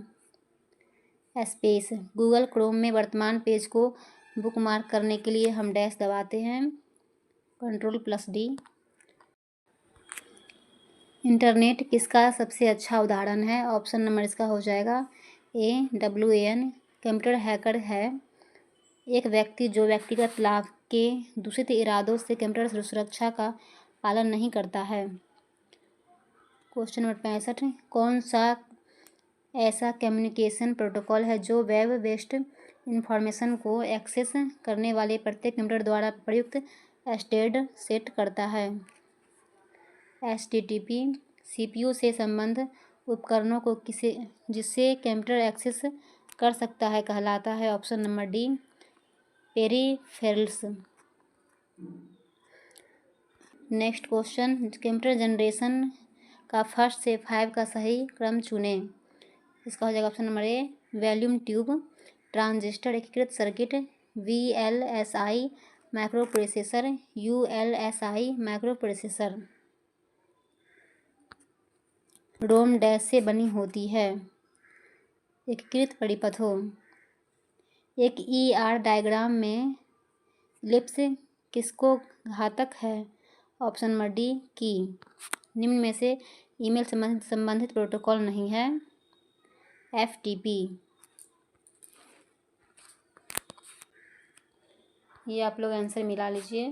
स्पेस, गूगल क्रोम में वर्तमान पेज को बुकमार्क करने के लिए हम डैश दबाते हैं, Ctrl+D। इंटरनेट किसका सबसे अच्छा उदाहरण है? ऑप्शन नंबर इसका हो जाएगा ए, WAN। कंप्यूटर हैकर है एक व्यक्ति जो व्यक्तिगत लाभ के दूषित इरादों से कंप्यूटर सुरक्षा का पालन नहीं करता है। क्वेश्चन नंबर 65, कौन सा ऐसा कम्युनिकेशन प्रोटोकॉल है जो वेब बेस्ड इंफॉर्मेशन को एक्सेस करने वाले प्रत्येक कंप्यूटर द्वारा प्रयुक्त स्टैंडर्ड सेट करता है? HTTP। CPU से संबद्ध उपकरणों को जिससे कंप्यूटर एक्सेस कर सकता है कहलाता है? Option number D, peripherals. Next question, computer generation का 1 से 5 का सही क्रम चुनें। इसका हो जाएगा option number A, vacuum tube, transistor, एकीकृत circuit, VLSI microprocessor, ULSI microprocessor. ROM dash से बनी होती है? एकीकृत परिपथों। एक ER डायग्राम में इलिप्स किसको घातक है? ऑप्शन नंबर डी, की। निम्न में से ईमेल संबंधित प्रोटोकॉल नहीं है? FTP। ये आप लोग आंसर मिला लीजिए।